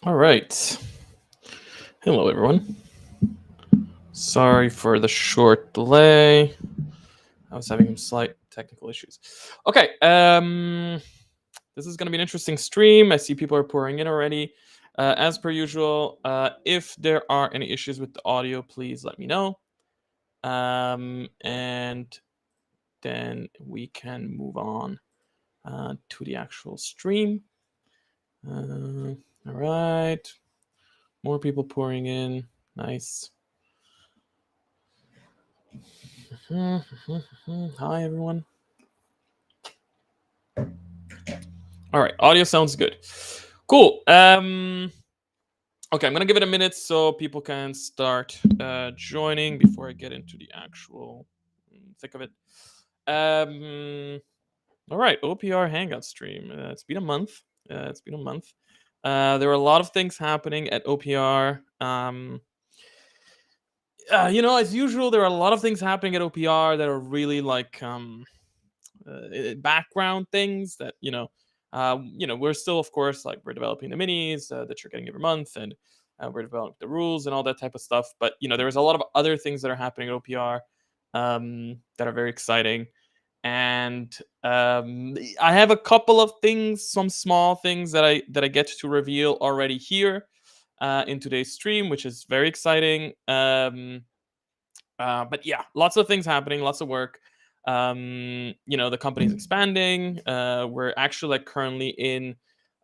All right. Hello, everyone. Sorry for the short delay. I was having some slight technical issues. Okay. This is going to be an interesting stream. I see people are pouring in already. As per usual, if there are any issues with the audio, please let me know. And then we can move on to the actual stream. All right. More people pouring in. Nice. Hi, everyone. All right, audio sounds good. Cool. Okay, I'm gonna give it a minute so people can start joining before I get into the actual thick of it. All right, OPR Hangout stream. It's been a month. There were a lot of things happening at OPR. As usual, there are a lot of things happening at OPR that are really like background things that we're still, of course, like we're developing the minis that you're getting every month, and we're developing the rules and all that type of stuff. But there's a lot of other things that are happening at OPR that are very exciting, and I have a couple of things, some small things that I get to reveal already here in today's stream, which is very exciting. But yeah, lots of things happening, lots of work. The company's expanding. We're actually like currently in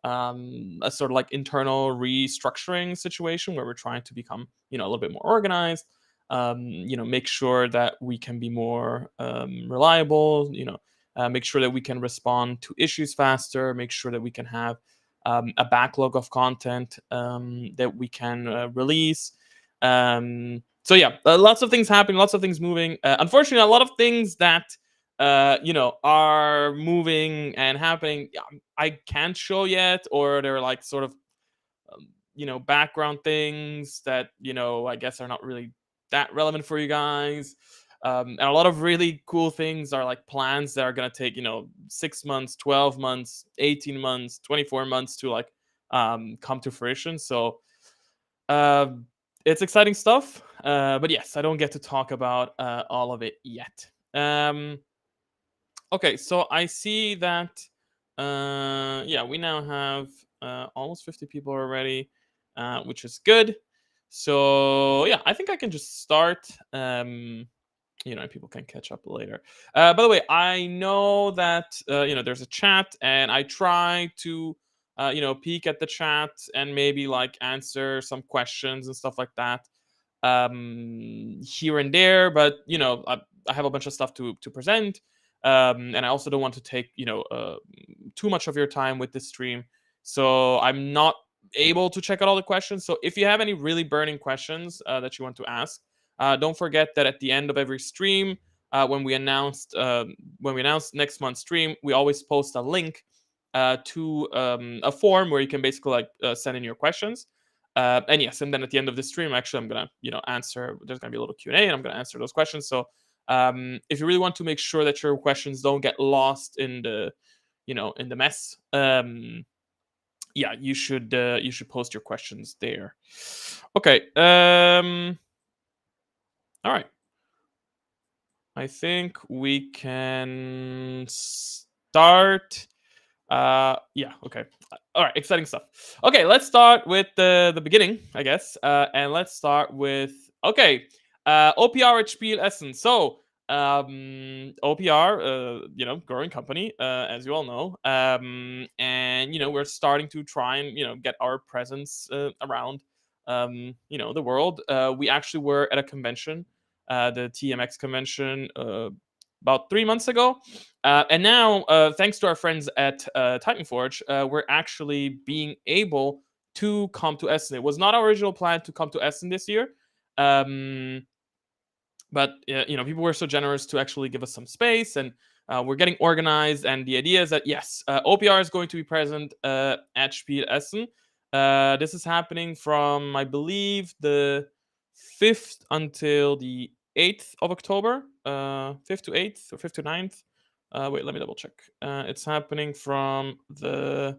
a sort of like internal restructuring situation where we're trying to become a little bit more organized. Make sure that we can be more reliable. Make sure that we can respond to issues faster. Make sure that we can have a backlog of content that we can release. So yeah, lots of things happening, lots of things moving. Unfortunately, a lot of things that are moving and happening, I can't show yet, or they're like sort of background things that I guess are not really that relevant for you guys. And a lot of really cool things are like plans that are gonna take 6 months, 12 months, 18 months, 24 months to like come to fruition. So uh, it's exciting stuff, but yes, I don't get to talk about all of it yet. Okay, so I see that, yeah, we now have almost 50 people already, which is good. So yeah, I think I can just start. People can catch up later. By the way, I know that there's a chat, and I try to peek at the chat and maybe like answer some questions and stuff like that here and there. But I have a bunch of stuff to present, and I also don't want to take too much of your time with this stream, so I'm not able to check out all the questions. So if you have any really burning questions that you want to ask, don't forget that at the end of every stream, when we announced next month's stream, we always post a link to a form where you can basically like send in your questions. And yes, and then at the end of the stream, actually, I'm gonna answer. There's gonna be a little Q&A, and I'm gonna answer those questions. So if you really want to make sure that your questions don't get lost in the in the mess, yeah, you should post your questions there. Okay. All right. I think we can start. Yeah, okay. All right, exciting stuff. Okay, let's start with the beginning, I guess. And let's start with, okay, OPR at Spiel Essen. So OPR, growing company, as you all know. And we're starting to try and get our presence around the world. We actually were at a convention, the TMX convention, about 3 months ago. And now, thanks to our friends at Titanforge, we're actually being able to come to Essen. It was not our original plan to come to Essen this year, um, but people were so generous to actually give us some space, and we're getting organized. And the idea is that yes, OPR is going to be present at Spiel Essen. This is happening from, I believe, the 5th until the 8th of October, 5th to 8th or 5th to 9th. Wait, let me double check. It's happening from the,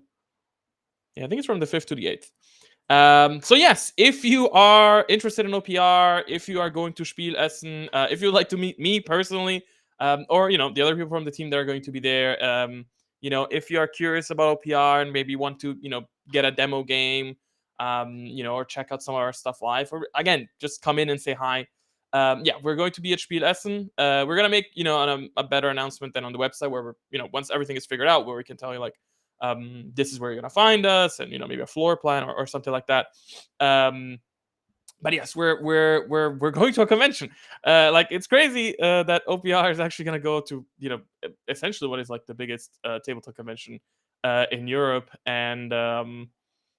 yeah, I think it's from the 5th to the 8th. So yes, if you are interested in OPR, if you are going to Spiel Essen, if you'd like to meet me personally, or the other people from the team that are going to be there, if you are curious about OPR and maybe want to get a demo game, or check out some of our stuff live, or again just come in and say hi. Yeah, we're going to be at Spiel Essen. We're gonna make a better announcement than on the website, where we're once everything is figured out, where we can tell you like this is where you're gonna find us, and maybe a floor plan or something like that. Um, but yes, we're going to a convention. Like it's crazy that OPR is actually gonna go to essentially what is like the biggest tabletop convention in Europe, and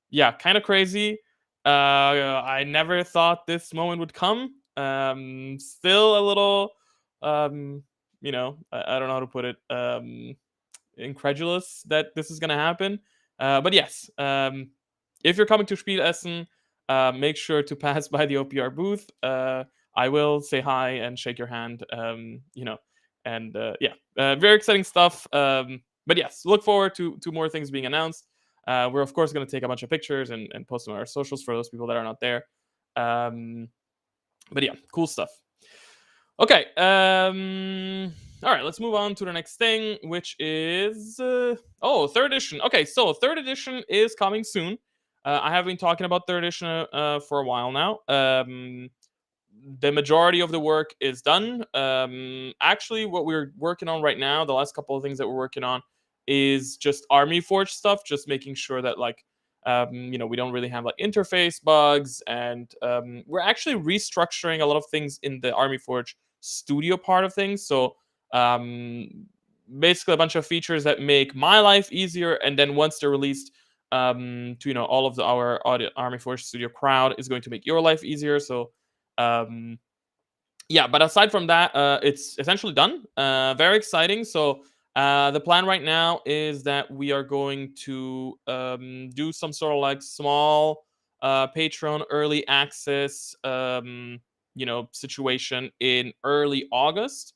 yeah, kind of crazy. I never thought this moment would come. Still a little, I don't know how to put it. Incredulous that this is going to happen. But yes, if you're coming to Spiel Essen, make sure to pass by the OPR booth. I will say hi and shake your hand. And yeah, very exciting stuff. But yes, look forward to more things being announced. We're of course going to take a bunch of pictures and post them on our socials for those people that are not there. But yeah, cool stuff. Okay. All right, let's move on to the next thing, which is third edition. Okay, so third edition is coming soon. I have been talking about third edition for a while now. The majority of the work is done. Actually, what we're working on right now, the last couple of things that we're working on, is just Army Forge stuff. Just making sure that we don't really have like interface bugs, and we're actually restructuring a lot of things in the Army Forge studio part of things. So um, basically, a bunch of features that make my life easier, and then once they're released to all of our Army Forge studio crowd, is going to make your life easier. So um, yeah, but aside from that, it's essentially done. Very exciting. So the plan right now is that we are going to do some sort of like small Patreon early access, situation in early August.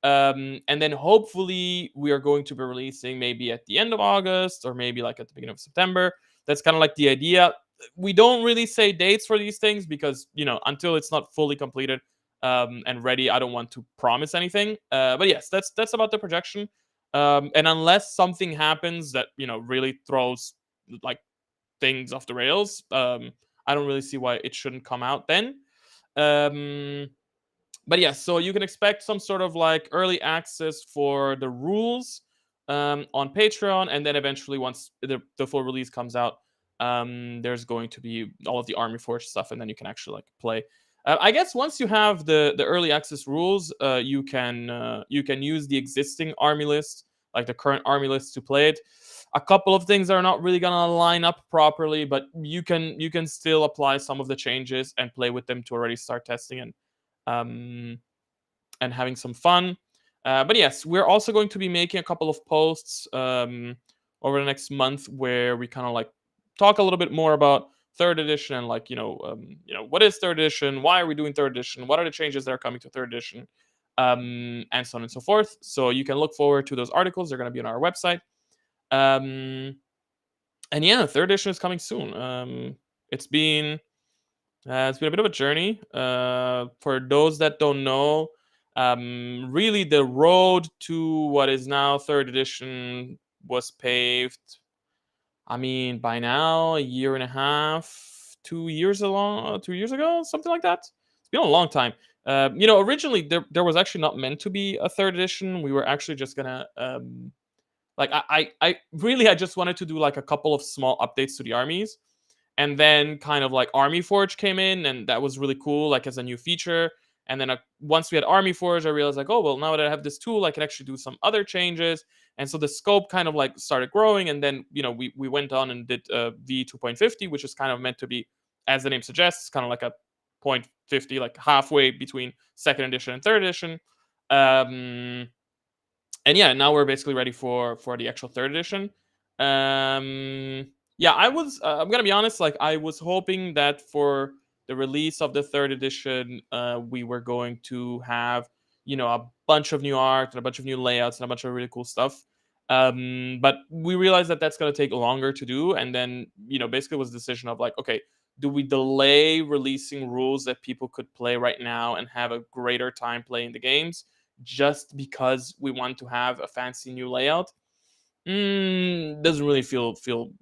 And then hopefully we are going to be releasing maybe at the end of August or maybe like at the beginning of September. That's kind of like the idea. We don't really say dates for these things because until it's not fully completed and ready, I don't want to promise anything. But yes, that's about the projection. And unless something happens that really throws like things off the rails, I don't really see why it shouldn't come out then. Um, but yeah, so you can expect some sort of like early access for the rules on Patreon, and then eventually once the full release comes out, there's going to be all of the Army Forge stuff, and then you can actually like play. I guess once you have the early access rules, you can use the existing army list, like the current army list, to play it. A couple of things are not really gonna line up properly, but you can still apply some of the changes and play with them to already start testing um, and having some fun. But yes, we're also going to be making a couple of posts over the next month where we kind of like talk a little bit more about third edition and like what is third edition, why are we doing third edition, what are the changes that are coming to third edition, and so on and so forth. So you can look forward to those articles. They're going to be on our website. And yeah, third edition is coming soon. It's been it's been a bit of a journey. For those that don't know, really the road to what is now third edition was paved. I mean, by now, a year and a half, 2 years along, 2 years ago, something like that. It's been a long time. Originally there was actually not meant to be a third edition. We were actually just gonna like I really I just wanted to do like a couple of small updates to the armies, and then kind of like Army Forge came in, and that was really cool, like as a new feature. And then once we had Army Forge, I realized like, oh well, now that I have this tool, I can actually do some other changes. And so the scope kind of like started growing, and then we went on and did V2.50, which is kind of meant to be, as the name suggests, kind of like a 0.50, like halfway between second edition and third edition. Um, and yeah, now we're basically ready for the actual third edition. Yeah, I'm gonna be honest, like I was hoping that for the release of the third edition, we were going to have a bunch of new art and a bunch of new layouts and a bunch of really cool stuff. But we realized that that's gonna take longer to do, and then basically was the decision of like, okay, do we delay releasing rules that people could play right now and have a greater time playing the games just because we want to have a fancy new layout? Doesn't really feel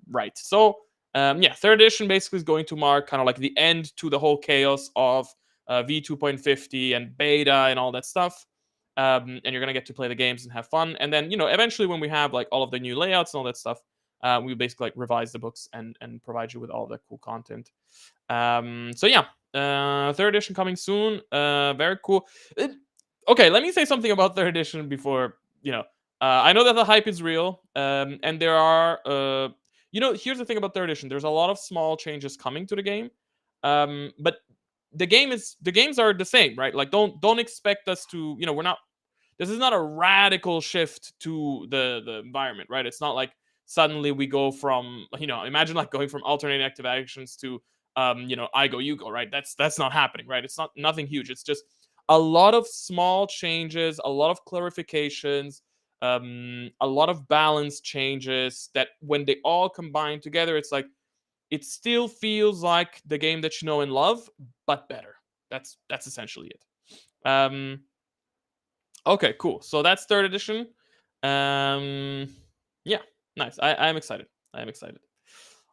right. So yeah, third edition basically is going to mark kind of like the end to the whole chaos of V2.50 and beta and all that stuff. And you're gonna get to play the games and have fun. And then eventually when we have like all of the new layouts and all that stuff, we basically like revise the books and provide you with all the cool content. So yeah, third edition coming soon. Very cool. Okay, let me say something about third edition before I know that the hype is real, and there are, here's the thing about third edition. There's a lot of small changes coming to the game, but the games are the same, right? Like, don't expect us to, we're not. This is not a radical shift to the environment, right? It's not like suddenly we go from, imagine like going from alternating active actions to, I go, you go, right? That's not happening, right? It's not nothing huge. It's just a lot of small changes, a lot of clarifications, a lot of balance changes that when they all combine together, it's like it still feels like the game that you know and love, but better. That's essentially it. Okay, cool. So that's third edition. Um, yeah, nice. I'm excited. I'm excited.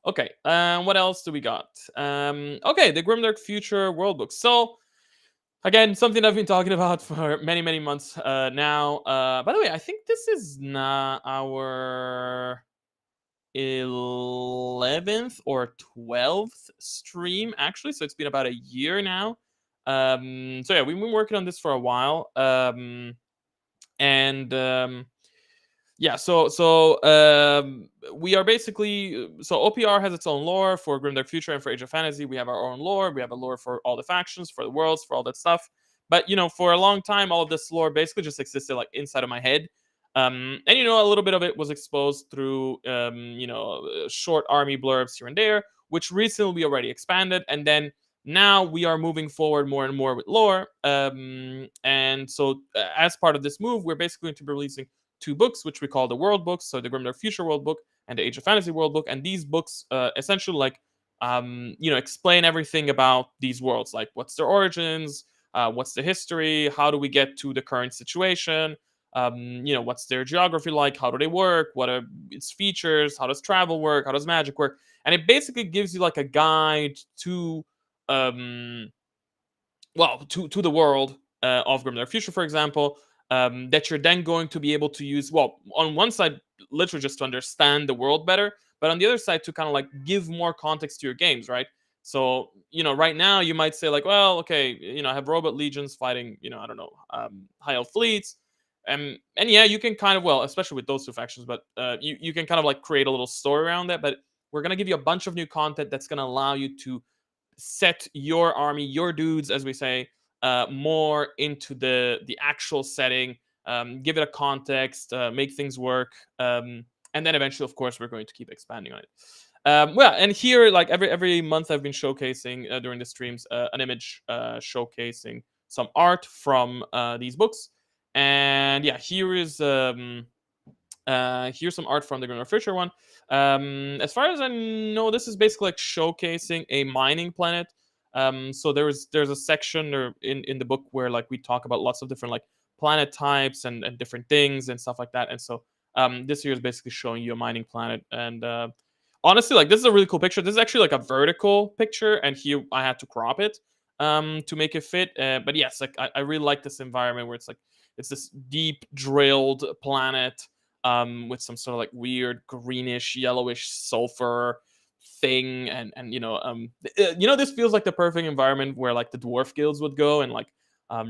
Okay, what else do we got? Okay, the Grimdark Future World Book. So again, something I've been talking about for many months now. By the way, I think this is not our 11th or 12th stream actually, so it's been about a year now. So yeah, we've been working on this for a while. And yeah, we are basically, so OPR has its own lore for Grimdark Future and for Age of Fantasy. We have our own lore. We have a lore for all the factions, for the worlds, for all that stuff. But for a long time, all of this lore basically just existed like inside of my head. And a little bit of it was exposed through short army blurbs here and there, which recently we already expanded, and then now we are moving forward more and more with lore. And so as part of this move, we're basically going to be releasing two books, which we call the World Books, so the Grimdark Future World Book and the Age of Fantasy World Book. And these books essentially like explain everything about these worlds, like what's their origins, what's the history, how do we get to the current situation, what's their geography like, how do they work, what are its features, how does travel work, how does magic work. And it basically gives you like a guide to to the world of Grimdark Future, for example, that you're then going to be able to use. Well, on one side, literally just to understand the world better, but on the other side, to kind of like give more context to your games, right? So, right now you might say like, well, okay, I have robot legions fighting, I don't know, high elf fleets. And yeah, you can kind of, well, especially with those two factions, but you can kind of like create a little story around that. But we're gonna give you a bunch of new content that's gonna allow you to set your army, your dudes, as we say, more into the actual setting, give it a context, make things work, and then eventually, of course, we're going to keep expanding on it. Well, and here, like every month, I've been showcasing during the streams an image showcasing some art from these books, and yeah, here's some art from the Grimdark Future one. As far as I know, this is basically like showcasing a mining planet. So there's a section or in the book where like we talk about lots of different like planet types and different things and stuff like that. And so this here is basically showing you a mining planet. And honestly, like this is a really cool picture. This is actually like a vertical picture, and here I had to crop it to make it fit. But yes, like I really like this environment where it's this deep drilled planet with some sort of like weird greenish, yellowish sulfur thing, and this feels like the perfect environment where like the dwarf guilds would go and like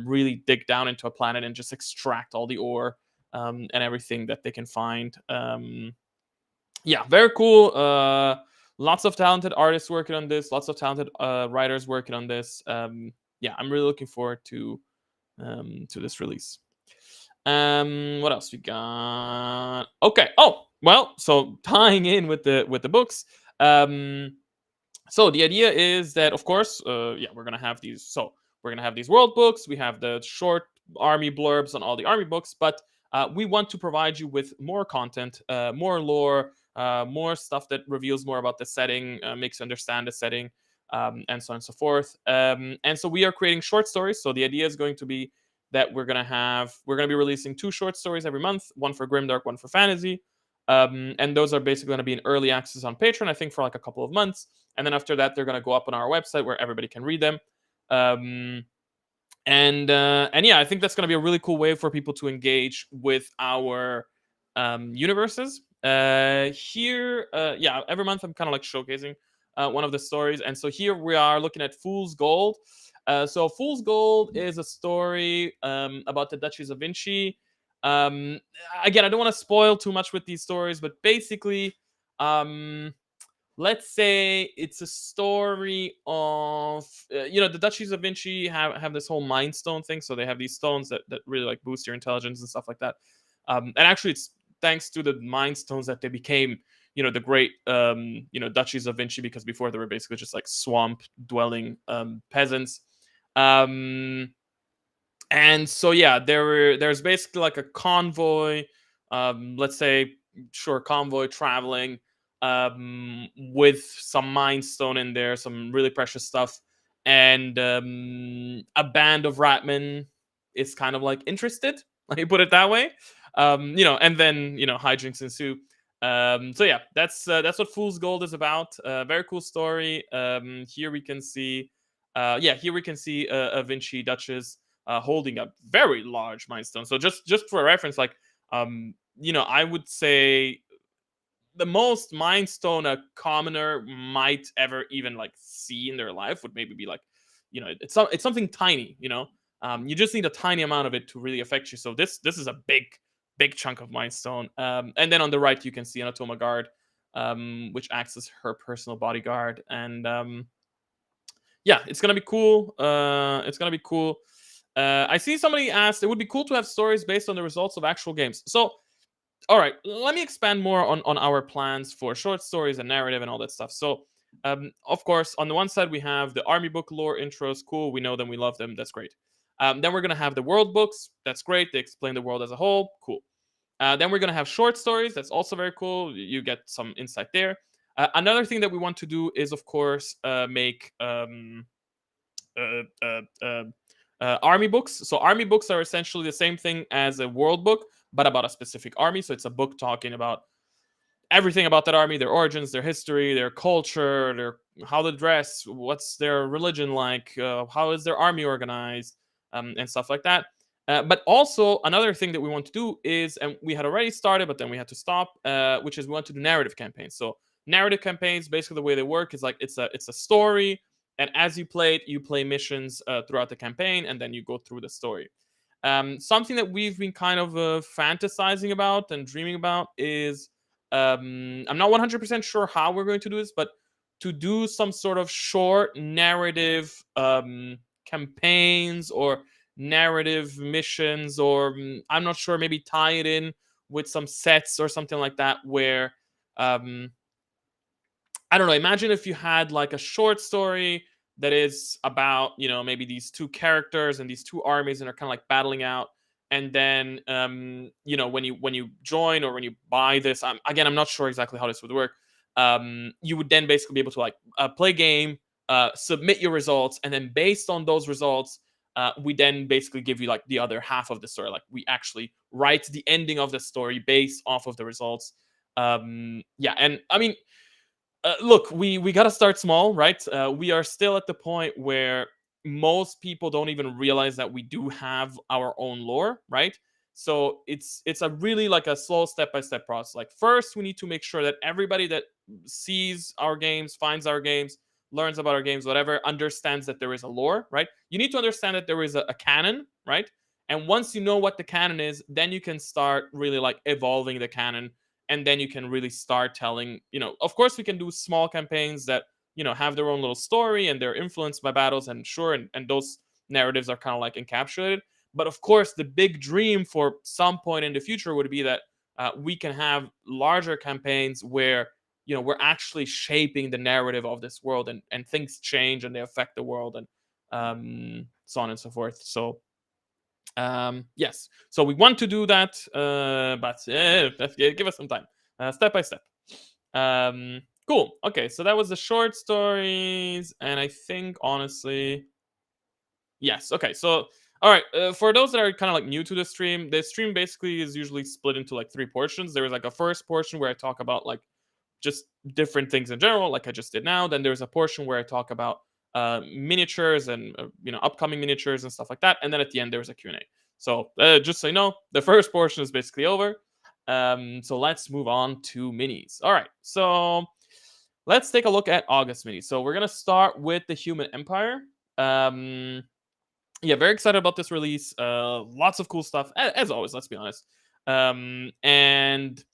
really dig down into a planet and just extract all the ore and everything that they can find. Yeah, very cool. Lots of talented artists working on this, lots of talented writers working on this. Yeah, I'm really looking forward to this release. What else we got? Okay. Oh, well, so tying in with the books. So the idea is that, of course, yeah, we're gonna have these. So we're gonna have these world books. We have the short army blurbs on all the army books, but we want to provide you with more content, more lore, more stuff that reveals more about the setting, makes you understand the setting. and so on and so forth. And so we are creating short stories. So the idea is going to be that we're gonna be releasing 2 short stories every month, one for Grimdark, one for fantasy. And those are basically going to be in early access on Patreon, I think, for like a couple of months. And then after that, they're going to go up on our website where everybody can read them. And yeah, I think that's going to be a really cool way for people to engage with our universes. Yeah, every month I'm kind of like showcasing one of the stories, and so here we are looking at Fool's Gold. So Fool's Gold is a story about the Duchess of Vinci. Um, Again, I don't want to spoil too much with these stories, but basically, um, let's say it's a story of the Duchies of Vinci have this whole mind stone thing. So they have these stones that really like boost your intelligence and stuff like that. And actually it's thanks to the mind stones that they became the great Duchies of Vinci, because before they were basically just like swamp dwelling peasants. And so yeah, there's basically like a convoy, let's say, sure, convoy traveling with some mind stone in there, some really precious stuff, and a band of ratmen is kind of like interested, let me put it that way. And then hijinks ensue. So yeah, that's what Fool's Gold is about. Very cool story. Here we can see a Vinci Duchess holding a very large milestone. So just for reference, like I would say the most milestone a commoner might ever even like see in their life would maybe be like, it's something tiny. You just need a tiny amount of it to really affect you. So this is a big chunk of milestone. And then on the right you can see an Atoma guard, which acts as her personal bodyguard, and yeah, it's gonna be cool. It's gonna be cool. I see somebody asked, it would be cool to have stories based on the results of actual games. So, all right, let me expand more on our plans for short stories and narrative and all that stuff. So, of course, on the one side, we have the army book lore intros. Cool. We know them. We love them. That's great. Then we're going to have the world books. That's great. They explain the world as a whole. Cool. Then we're going to have short stories. That's also very cool. You get some insight there. Another thing that we want to do is, of course, make uh, uh, uh, army books. So army books are essentially the same thing as a world book, but about a specific army. So it's a book talking about everything about that army, their origins, their history, their culture, their how they dress, what's their religion like, how is their army organized, and stuff like that. But also another thing that we want to do is, and we had already started, but then we had to stop, which is we want to do narrative campaigns. So narrative campaigns, basically the way they work is like it's a story, and as you play it, you play missions throughout the campaign, and then you go through the story. Something that we've been kind of fantasizing about and dreaming about is, I'm not 100% sure how we're going to do this, but to do some sort of short narrative campaigns or narrative missions, or I'm not sure, maybe tie it in with some sets or something like that, where um, I don't know. Imagine if you had like a short story that is about, maybe these two characters and these two armies, and are kind of like battling out. And then, when you join or when you buy this, again, I'm not sure exactly how this would work. You would then basically be able to like play game, submit your results, and then based on those results, we then basically give you like the other half of the story. Like we actually write the ending of the story based off of the results. Yeah, and I mean, look, we got to start small, right? We are still at the point where most people don't even realize that we do have our own lore, right? So it's a really like a slow step by step process. Like first, we need to make sure that everybody that sees our games, finds our games, learns about our games, whatever, understands that there is a lore, right? You need to understand that there is a canon, right? And once you know what the canon is, then you can start really like evolving the canon, and then you can really start telling, of course we can do small campaigns that have their own little story and they're influenced by battles, and sure, and those narratives are kind of like encapsulated. But of course the big dream for some point in the future would be that we can have larger campaigns where we're actually shaping the narrative of this world, and things change and they affect the world, and so on and so forth. So yes, so we want to do that, but give us some time, step by step. Cool. Cool. Okay, so that was the short stories, and I think honestly, yes. Okay, so all right. For those that are kind of like new to the stream basically is usually split into like three portions. There is like a first portion where I talk about like just different things in general, like I just did now. Then there's a portion where I talk about miniatures and upcoming miniatures and stuff like that. And then at the end there's a Q&A. So just so you know, the first portion is basically over. So let's move on to minis. All right, so let's take a look at August minis. So we're gonna start with the Human Empire. Um, yeah, very excited about this release. Lots of cool stuff as always. Let's be honest. And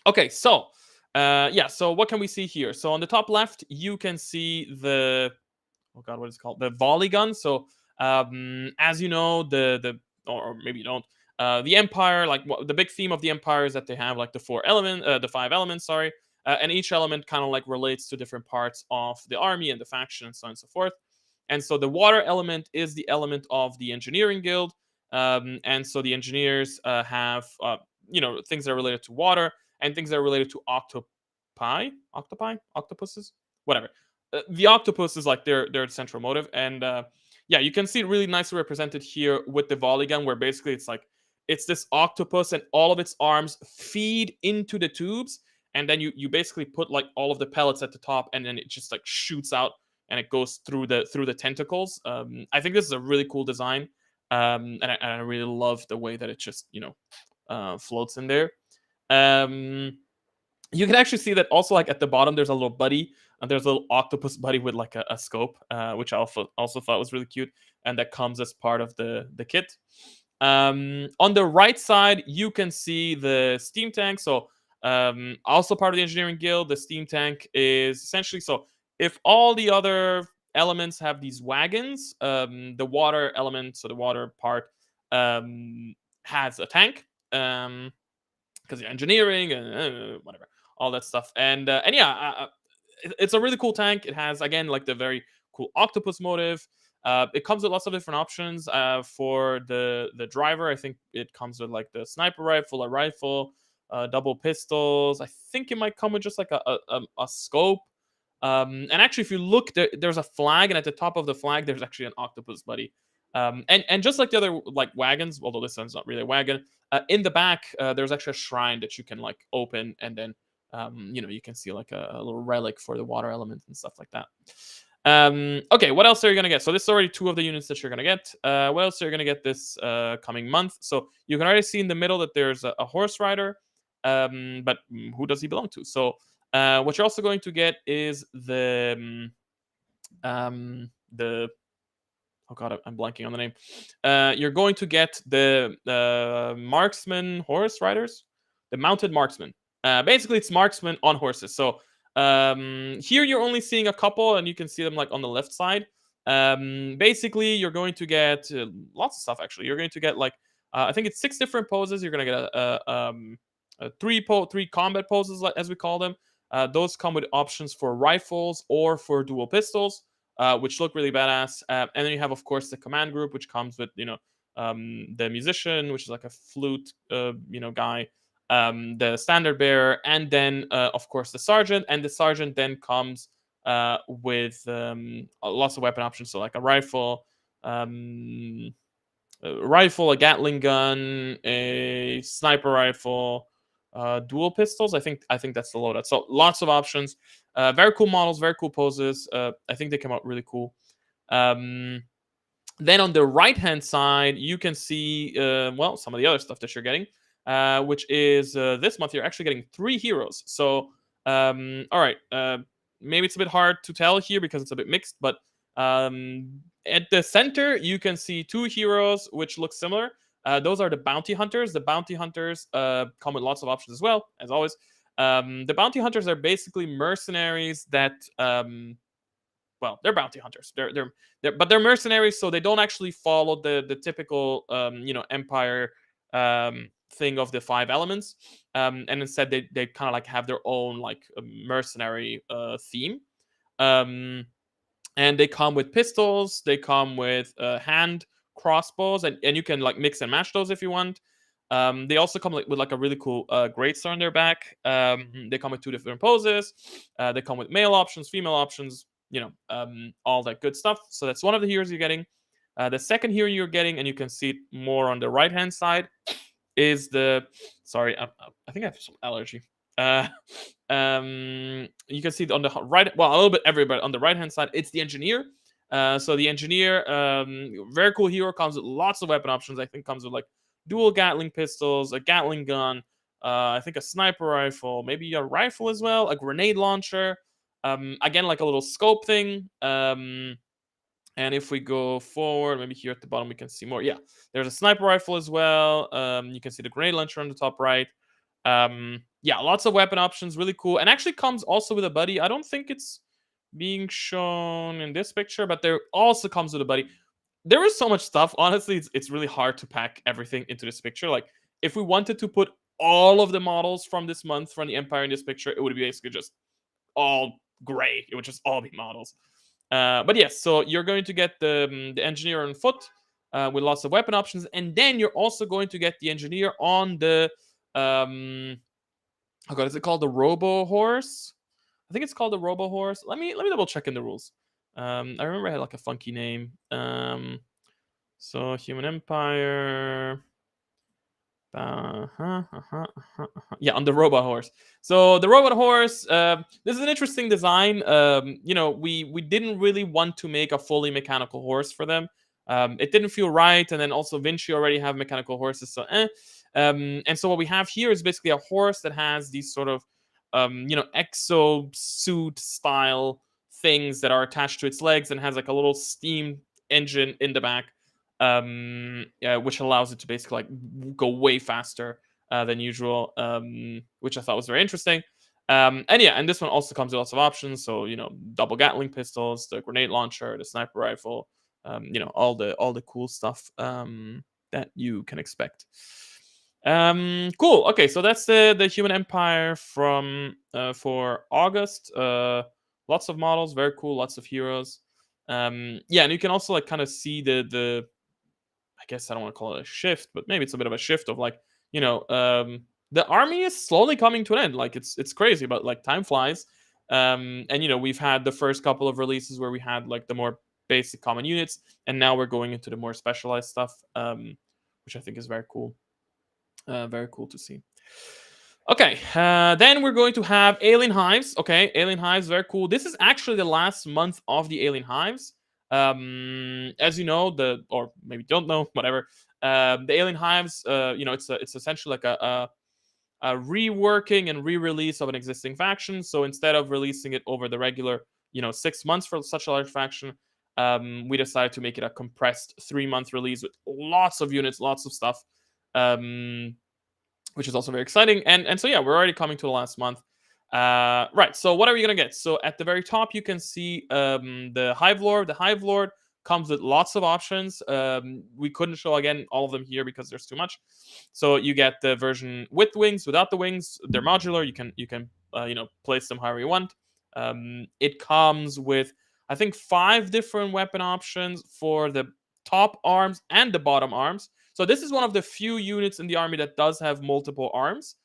okay, so yeah, so what can we see here? So on the top left, you can see the oh god, what is it called? The volley gun. So as you know, or maybe you don't. The Empire, like the big theme of the Empire is that they have like the 5 elements, sorry, and each element kind of like relates to different parts of the army and the faction and so on and so forth. And so the water element is the element of the engineering guild, and so the engineers have things that are related to water and things that are related to octopuses, whatever. The octopus is like their central motive, and yeah, you can see it really nicely represented here with the volley gun, where basically it's this octopus and all of its arms feed into the tubes, and then you basically put like all of the pellets at the top, and then it just like shoots out and it goes through the tentacles. I think this is a really cool design, and I really love the way that it just floats in there. Um, you can actually see that also like at the bottom there's a little buddy, and there's a little octopus buddy with like a scope, which I also thought was really cute, and that comes as part of the kit. On the right side you can see the steam tank. So also part of the engineering guild, the steam tank is essentially, so if all the other elements have these wagons, the water element, so the water part, has a tank. Because engineering and whatever, all that stuff, and yeah, it's a really cool tank. It has again like the very cool octopus motive. It comes with lots of different options. For the driver, I think it comes with like the sniper rifle, a rifle, double pistols. I think it might come with just like a scope. And actually, if you look, there's a flag, and at the top of the flag, there's actually an octopus buddy. And just like the other like wagons, although this one's not really a wagon, in the back there's actually a shrine that you can like open, and then you can see like a little relic for the water element and stuff like that. Okay, what else are you gonna get? So this is already 2 of the units that you're gonna get. What else are you gonna get this coming month? So you can already see in the middle that there's a horse rider, but who does he belong to? So what you're also going to get is the oh god, I'm blanking on the name. You're going to get the marksman horse riders, the mounted marksman. Basically, it's marksmen on horses. So here you're only seeing a couple, and you can see them like on the left side. Basically, you're going to get lots of stuff. Actually, you're going to get like I think it's 6 different poses. You're going to get three combat poses, as we call them. Those come with options for rifles or for dual pistols, which look really badass. And then you have, of course, the command group, which comes with the musician, which is like a flute guy, the standard bearer, and then of course the sergeant. And the sergeant then comes with lots of weapon options, so like a rifle, a Gatling gun, a sniper rifle, dual pistols. I think that's the loadout. So lots of options. Very cool models, very cool poses. I think they came out really cool. Then on the right hand side, you can see some of the other stuff that you're getting, which is this month you're actually getting 3 heroes. So all right, maybe it's a bit hard to tell here because it's a bit mixed, but at the center you can see 2 heroes which look similar. Those are the bounty hunters. The bounty hunters come with lots of options as well, as always. The bounty hunters are basically mercenaries that they're bounty hunters. They're mercenaries, so they don't actually follow the typical empire thing of the 5 elements, and instead they kind of like have their own like mercenary theme. And they come with pistols. They come with hand crossbows, and you can like mix and match those if you want. They also come with like a really cool great star on their back. They come with 2 different poses. They come with male options, female options, all that good stuff. So that's one of the heroes you're getting. The second hero you're getting, and you can see it more on the right hand side, is the sorry, I think I have some allergy. Uh, you can see it on the right, well, a little bit everywhere, but on the right hand side, it's the engineer. So the engineer, very cool hero, comes with lots of weapon options. I think comes with like dual Gatling pistols, a Gatling gun, I think a sniper rifle, maybe a rifle as well, a grenade launcher. Again, like a little scope thing. And if we go forward, maybe here at the bottom we can see more. Yeah, there's a sniper rifle as well. You can see the grenade launcher on the top right. Yeah, lots of weapon options, really cool. And actually comes also with a buddy. I don't think it's being shown in this picture, but there also comes with a buddy. There is so much stuff. Honestly, it's really hard to pack everything into this picture. Like, if we wanted to put all of the models from this month from the Empire in this picture, it would be basically just all gray. It would just all be models. But yes, so you're going to get the engineer on foot with lots of weapon options, and then you're also going to get the engineer on the oh god, is it called the Robo Horse? I think it's called the Robo Horse. Let me double check in the rules. I remember it had like a funky name. So Human Empire. Yeah, on the robot horse. So the robot horse, this is an interesting design. We didn't really want to make a fully mechanical horse for them. It didn't feel right, and then also Vinci already have mechanical horses, so and so what we have here is basically a horse that has these sort of exo suit style things that are attached to its legs and has like a little steam engine in the back, which allows it to basically like go way faster than usual, which I thought was very interesting. And this one also comes with lots of options. So double Gatling pistols, the grenade launcher, the sniper rifle, all the cool stuff that you can expect. Cool. Okay, so that's the Human Empire from for August. Lots of models, very cool. Lots of heroes. Yeah, and you can also like kind of see the I guess I don't want to call it a shift, but maybe it's a bit of a shift of like, the army is slowly coming to an end. Like it's crazy, but like time flies. And we've had the first couple of releases where we had like the more basic common units, and now we're going into the more specialized stuff, which I think is very cool. Very cool to see. Okay, then we're going to have Alien Hives. Okay, Alien Hives, very cool. This is actually the last month of the Alien Hives. As you know, or maybe don't know, whatever. The Alien Hives, it's essentially like a reworking and re-release of an existing faction. So instead of releasing it over the regular, 6 months for such a large faction, we decided to make it a compressed 3-month release with lots of units, lots of stuff. Which is also very exciting. And so yeah, we're already coming to the last month. Right. So what are we gonna get? So at the very top, you can see the Hive Lord. The Hive Lord comes with lots of options. We couldn't show again all of them here because there's too much. So you get the version with wings, without the wings. They're modular. You can place them however you want. It comes with I think 5 different weapon options for the top arms and the bottom arms. So this is one of the few units in the army that does have multiple arms,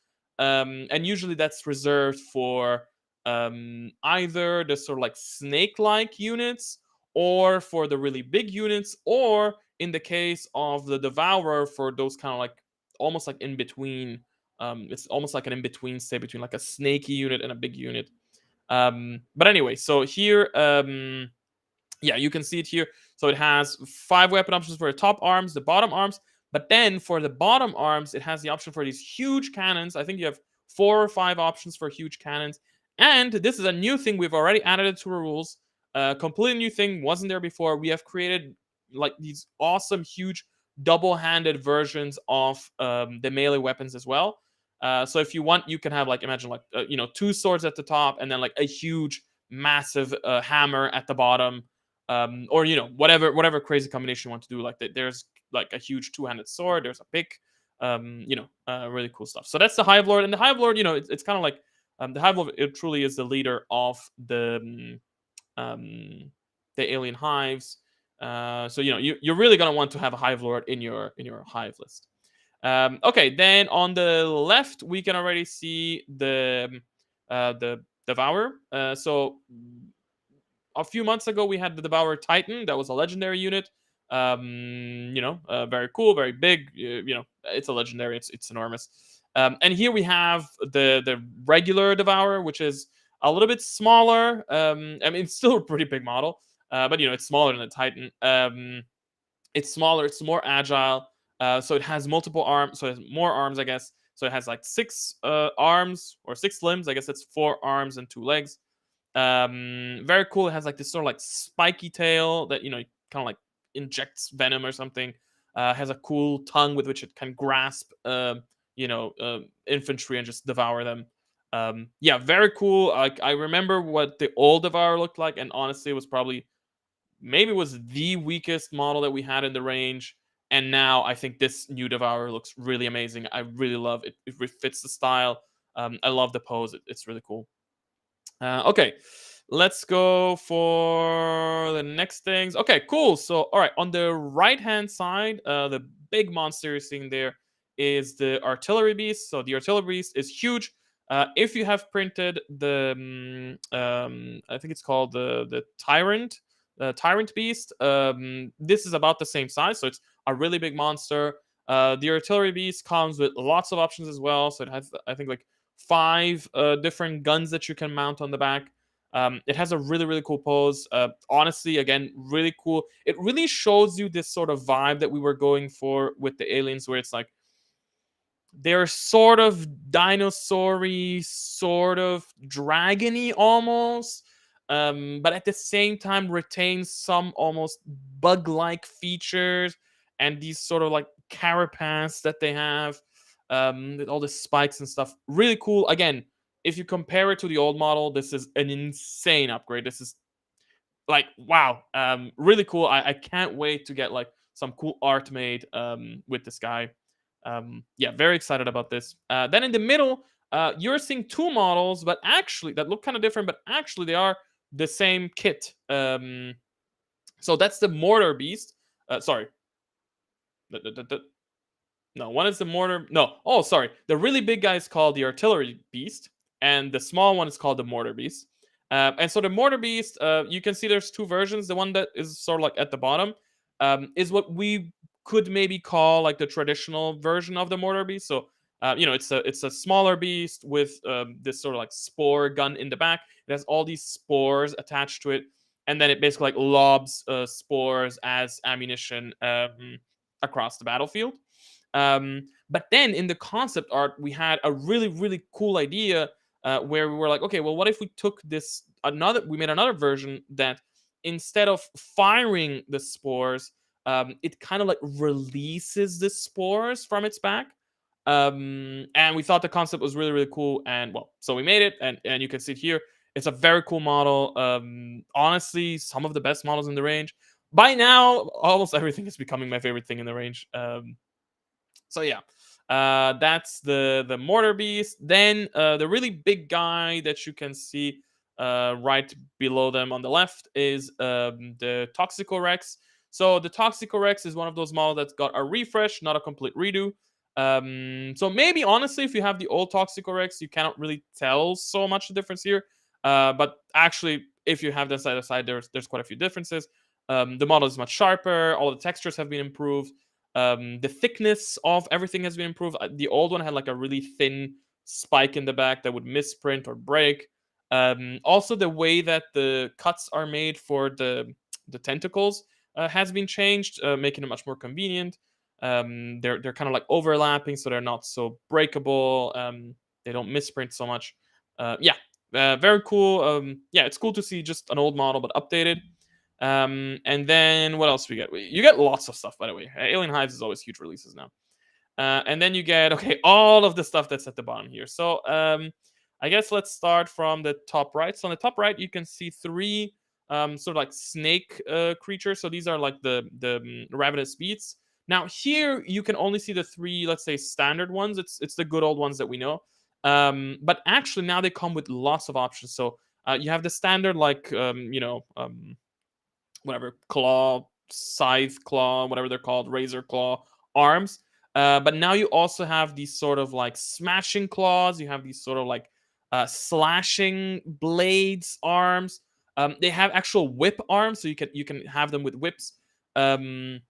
and usually that's reserved for either the sort of like snake-like units, or for the really big units, or in the case of the Devourer, for those kind of like almost like in between. It's almost like an in between state between like a snaky unit and a big unit. But anyway, so here, yeah, you can see it here. So it has 5 weapon options for the top arms, the bottom arms, but then for the bottom arms, it has the option for these huge cannons. I think you have 4 or 5 options for huge cannons. And this is a new thing. We've already added it to our rules. Completely new thing. Wasn't there before. We have created like these awesome, huge, double-handed versions of the melee weapons as well. So if you want, you can have like, imagine like, 2 swords at the top and then like a huge, massive hammer at the bottom. Or whatever crazy combination you want to do. Like there's like a huge 2-handed sword. There's a pick. Really cool stuff. So that's the Hive Lord, and the Hive Lord, it's kind of like the Hive Lord. It truly is the leader of the alien hives. So you're really gonna want to have a Hive Lord in your hive list. Okay, then on the left we can already see the Devourer. So a few months ago we had the Devourer Titan. That was a legendary unit. Very cool, very big. It's a legendary. It's enormous. And here we have the regular Devourer, which is a little bit smaller. I mean, it's still a pretty big model, but it's smaller than the Titan. It's smaller. It's more agile. So it has multiple arms. So it has more arms, I guess. So it has like six arms or six limbs. I guess it's four arms and two legs. Very cool. It has like this sort of like spiky tail that kind of like injects venom or something. Has a cool tongue with which it can grasp infantry and just devour them. Yeah, very cool. Like I remember what the old Devourer looked like, and honestly, it was probably maybe was the weakest model that we had in the range. And now I think this new Devourer looks really amazing. I really love it. It fits the style. I love the pose. It's really cool. Okay, let's go for the next things. Okay, cool. So, all right, on the right hand side, the big monster you're seeing there is the artillery beast. So the artillery beast is huge. If you have printed the, I think it's called the tyrant beast. This is about the same size, so it's a really big monster. The artillery beast comes with lots of options as well. So it has, I think, like 5 different guns that you can mount on the back. It has a really, really cool pose. Honestly, again, really cool. It really shows you this sort of vibe that we were going for with the aliens, where it's like they're sort of dinosaur-y, sort of dragony almost, but at the same time retains some almost bug-like features and these sort of like carapace that they have, with all the spikes and stuff. Really cool. Again, if you compare it to the old model, this is an insane upgrade. This is like wow, really cool. I can't wait to get like some cool art made with this guy. Yeah, very excited about this. Then in the middle, you're seeing two models, but actually that look kind of different, but actually they are the same kit. So that's the mortar beast. Sorry. No, one is the mortar. No, oh, sorry. The really big guy is called the artillery beast, and the small one is called the mortar beast. And so the mortar beast, you can see there's two versions. The one that is sort of like at the bottom is what we could maybe call like the traditional version of the mortar beast. So it's a smaller beast with this sort of like spore gun in the back. It has all these spores attached to it, and then it basically like lobs spores as ammunition across the battlefield. But then in the concept art, we had a really, really cool idea where we were like, okay, well, what if we took we made another version that instead of firing the spores, it kind of like releases the spores from its back. And we thought the concept was really, really cool. And well, so we made it, and you can see it here. It's a very cool model. Honestly, some of the best models in the range. By now, almost everything is becoming my favorite thing in the range. So yeah, that's the mortar beast. Then the really big guy that you can see right below them on the left is the Toxico Rex. So the Toxico Rex is one of those models that's got a refresh, not a complete redo. So maybe honestly, if you have the old Toxico Rex, you cannot really tell so much the difference here. But actually, if you have them side by side, there's quite a few differences. The model is much sharper. All the textures have been improved. The thickness of everything has been improved. The old one had like a really thin spike in the back that would misprint or break. Also, the way that the cuts are made for the tentacles has been changed, making it much more convenient. They're kind of like overlapping, so they're not so breakable. They don't misprint so much. Yeah, very cool. Yeah, it's cool to see just an old model but updated. And then what else we get? You get lots of stuff, by the way. Alien Hives is always huge releases now. And then you get all of the stuff that's at the bottom here. So I guess let's start from the top right. So on the top right, you can see 3 sort of like snake creatures. So these are like the ravenous beasts. Now here you can only see the 3, let's say, standard ones. It's the good old ones that we know. But actually now they come with lots of options. So you have the standard like whatever claw, scythe claw, whatever they're called, razor claw arms. But now you also have these sort of like smashing claws. You have these sort of like slashing blades arms. They have actual whip arms, so you can have them with whips. Um,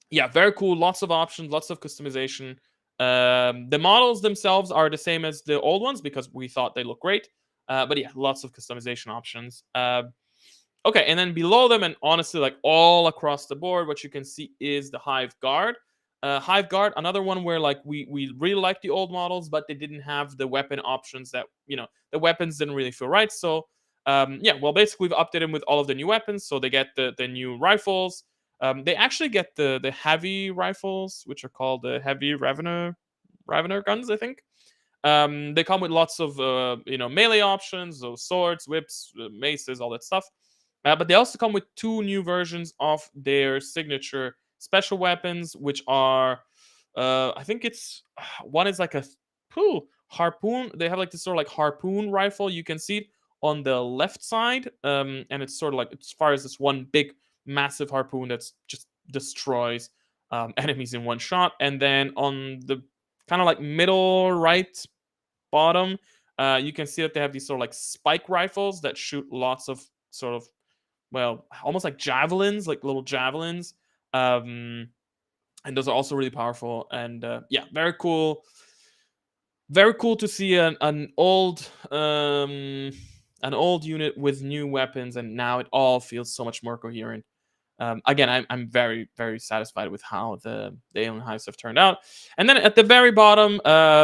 yeah, very cool. Lots of options, lots of customization. The models themselves are the same as the old ones because we thought they look great. But yeah, lots of customization options. Okay, and then below them, and honestly, like all across the board, what you can see is the Hive Guard. Hive Guard, another one where like we really like the old models, but they didn't have the weapon options that the weapons didn't really feel right. So yeah, well, basically we've updated them with all of the new weapons, so they get the new rifles. They actually get the heavy rifles, which are called the heavy Ravener guns, I think. They come with lots of melee options, so swords, whips, maces, all that stuff. But they also come with two new versions of their signature special weapons, which are I think it's one is like a harpoon. They have like this sort of like harpoon rifle. You can see it on the left side, and it's sort of like as far as this one big massive harpoon that's just destroys enemies in one shot. And then on the kind of like middle right bottom, you can see that they have these sort of like spike rifles that shoot lots of sort of, well, almost like javelins, like little javelins. Um, and those are also really powerful. And yeah, very cool. Very cool to see an old unit with new weapons, and now it all feels so much more coherent. Again, I'm very, very satisfied with how the alien hives have turned out. And then at the very bottom,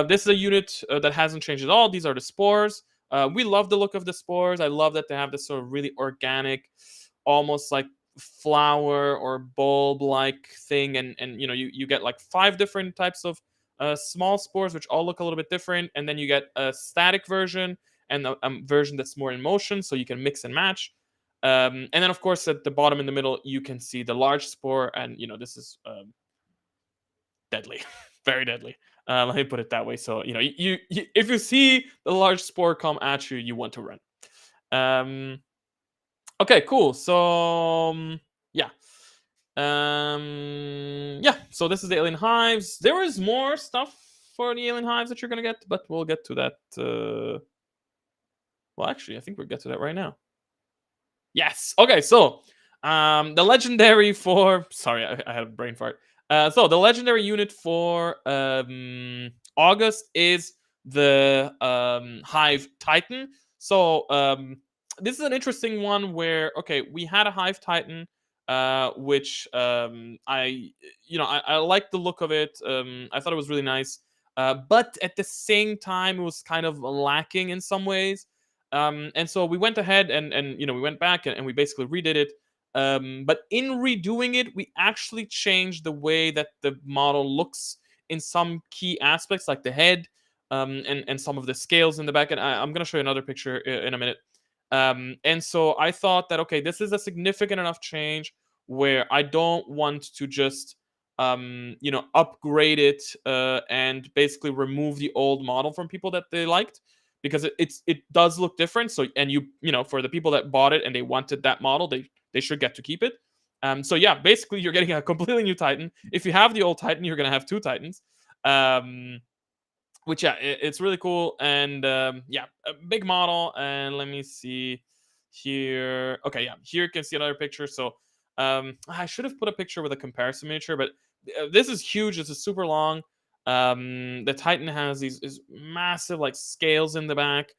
this is a unit that hasn't changed at all. These are the spores. We love the look of the spores. I love that they have this sort of really organic, almost like flower or bulb like thing. And you get like 5 different types of small spores, which all look a little bit different. And then you get a static version and a version that's more in motion, so you can mix and match. And then, of course, at the bottom in the middle, you can see the large spore, and this is deadly, very deadly. Let me put it that way. So you if you see the large spore come at you, you want to run. Um, okay, cool. So yeah, yeah. So this is the alien hives. There is more stuff for the alien hives that you're gonna get, but we'll get to that. Well, actually, I think we'll get to that right now. Yes. Okay. So, the legendary for sorry, I had a brain fart. So the legendary unit for August is the Hive Titan. So this is an interesting one where we had a Hive Titan, which I like the look of it. I thought it was really nice, but at the same time, it was kind of lacking in some ways. And so we went ahead and we went back and we basically redid it. But in redoing it, we actually changed the way that the model looks in some key aspects, like the head, and some of the scales in the back. And I'm going to show you another picture in a minute. And so I thought that, okay, this is a significant enough change where I don't want to just upgrade it and basically remove the old model from people that they liked, because it does look different. So, and for the people that bought it and they wanted that model, they should get to keep it. So yeah, basically you're getting a completely new Titan. If you have the old Titan, you're gonna have two Titans. Which yeah, it's really cool. And yeah, a big model. And let me see here. Okay, yeah, here you can see another picture. So I should have put a picture with a comparison miniature, but this is huge. This is super long. The Titan has these massive like scales in the back,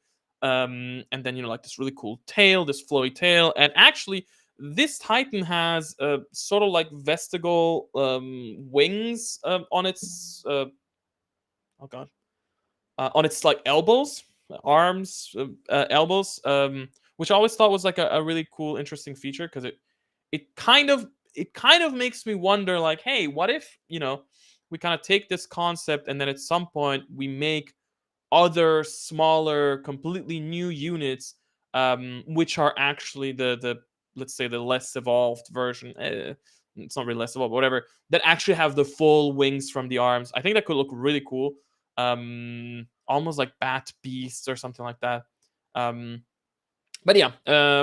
and then like this really cool tail, this flowy tail. And actually, this Titan has sort of like vestigial wings on its oh god, on its like elbows, arms, elbows, which I always thought was like a really cool, interesting feature, because it kind of makes me wonder, like, hey, what if we kind of take this concept and then at some point we make other smaller, completely new units, which are actually the let's say the less evolved version. It's not really less evolved, but whatever. That actually have the full wings from the arms. I think that could look really cool. Almost like bat beasts or something like that. Um, but yeah,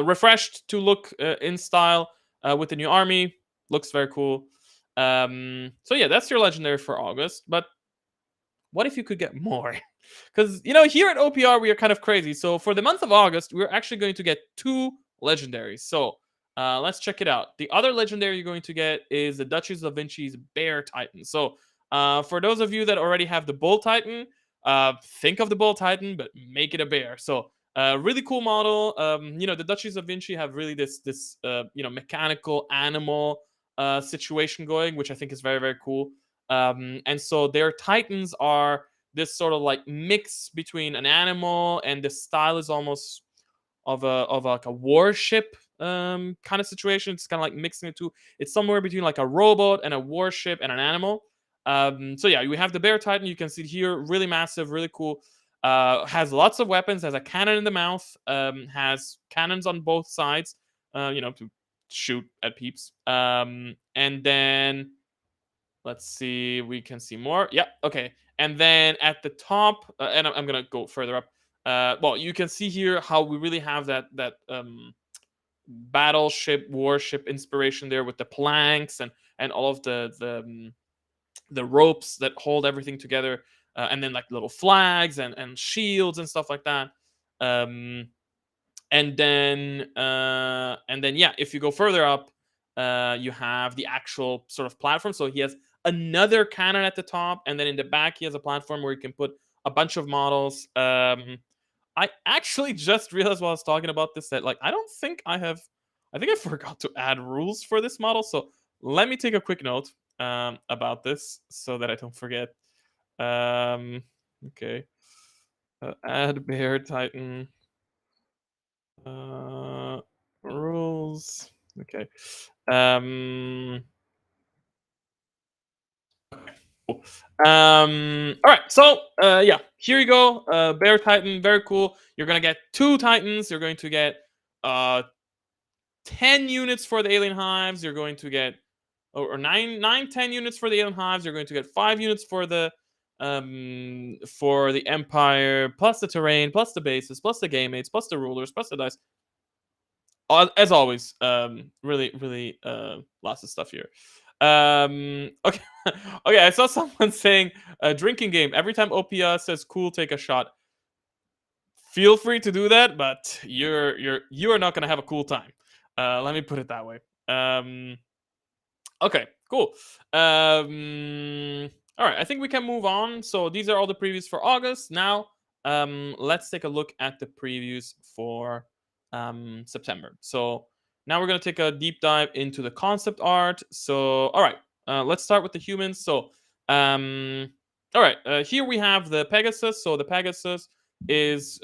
refreshed to look in style with the new army. Looks very cool. So yeah, that's your legendary for August. But what if you could get more? Because here at OPR we are kind of crazy. So for the month of August, we're actually going to get 2 legendaries. So let's check it out. The other legendary you're going to get is the Duchess of Vinci's Bear Titan. So for those of you that already have the Bull Titan, think of the Bull Titan, but make it a bear. So really cool model. The Duchess of Vinci have really this mechanical animal situation going, which I think is very, very cool. And so their titans are this sort of like mix between an animal, and the style is almost of like a warship kind of situation. It's kind of like mixing the two. It's somewhere between like a robot and a warship and an animal. So yeah, we have the bear titan. You can see here, really massive, really cool. Has lots of weapons. Has a cannon in the mouth. Has cannons on both sides. To shoot at peeps. And then let's see, we can see more. Yeah, okay. And then at the top, and I'm gonna go further up. Well, you can see here how we really have that battleship, warship inspiration there with the planks and all of the ropes that hold everything together, and then like little flags and shields and stuff like that. Um, and then yeah, if you go further up, you have the actual sort of platform. So he has another cannon at the top, and then in the back he has a platform where you can put a bunch of models. I actually just realized while I was talking about this that like I think I forgot to add rules for this model. So let me take a quick note about this so that I don't forget. Okay. Add bear titan. Rules. Okay. Um. Cool. All right. So, yeah. Here you go. Bear Titan. Very cool. You're gonna get 2 Titans. You're going to get uh 10 units for the Alien Hives. You're going to get or 10 units for the Alien Hives. You're going to get 5 units for the Empire, plus the terrain, plus the bases, plus the game mates, plus the rulers, plus the dice. As always, really, really, lots of stuff here. Okay, okay. I saw someone saying a drinking game. Every time OPR says "cool," take a shot. Feel free to do that, but you are not gonna have a cool time. Let me put it that way. Okay, cool. All right, I think we can move on. So these are all the previews for August. Now, let's take a look at the previews for September. So now we're gonna take a deep dive into the concept art. So, all right, let's start with the humans. So, all right, here we have the Pegasus. So the Pegasus is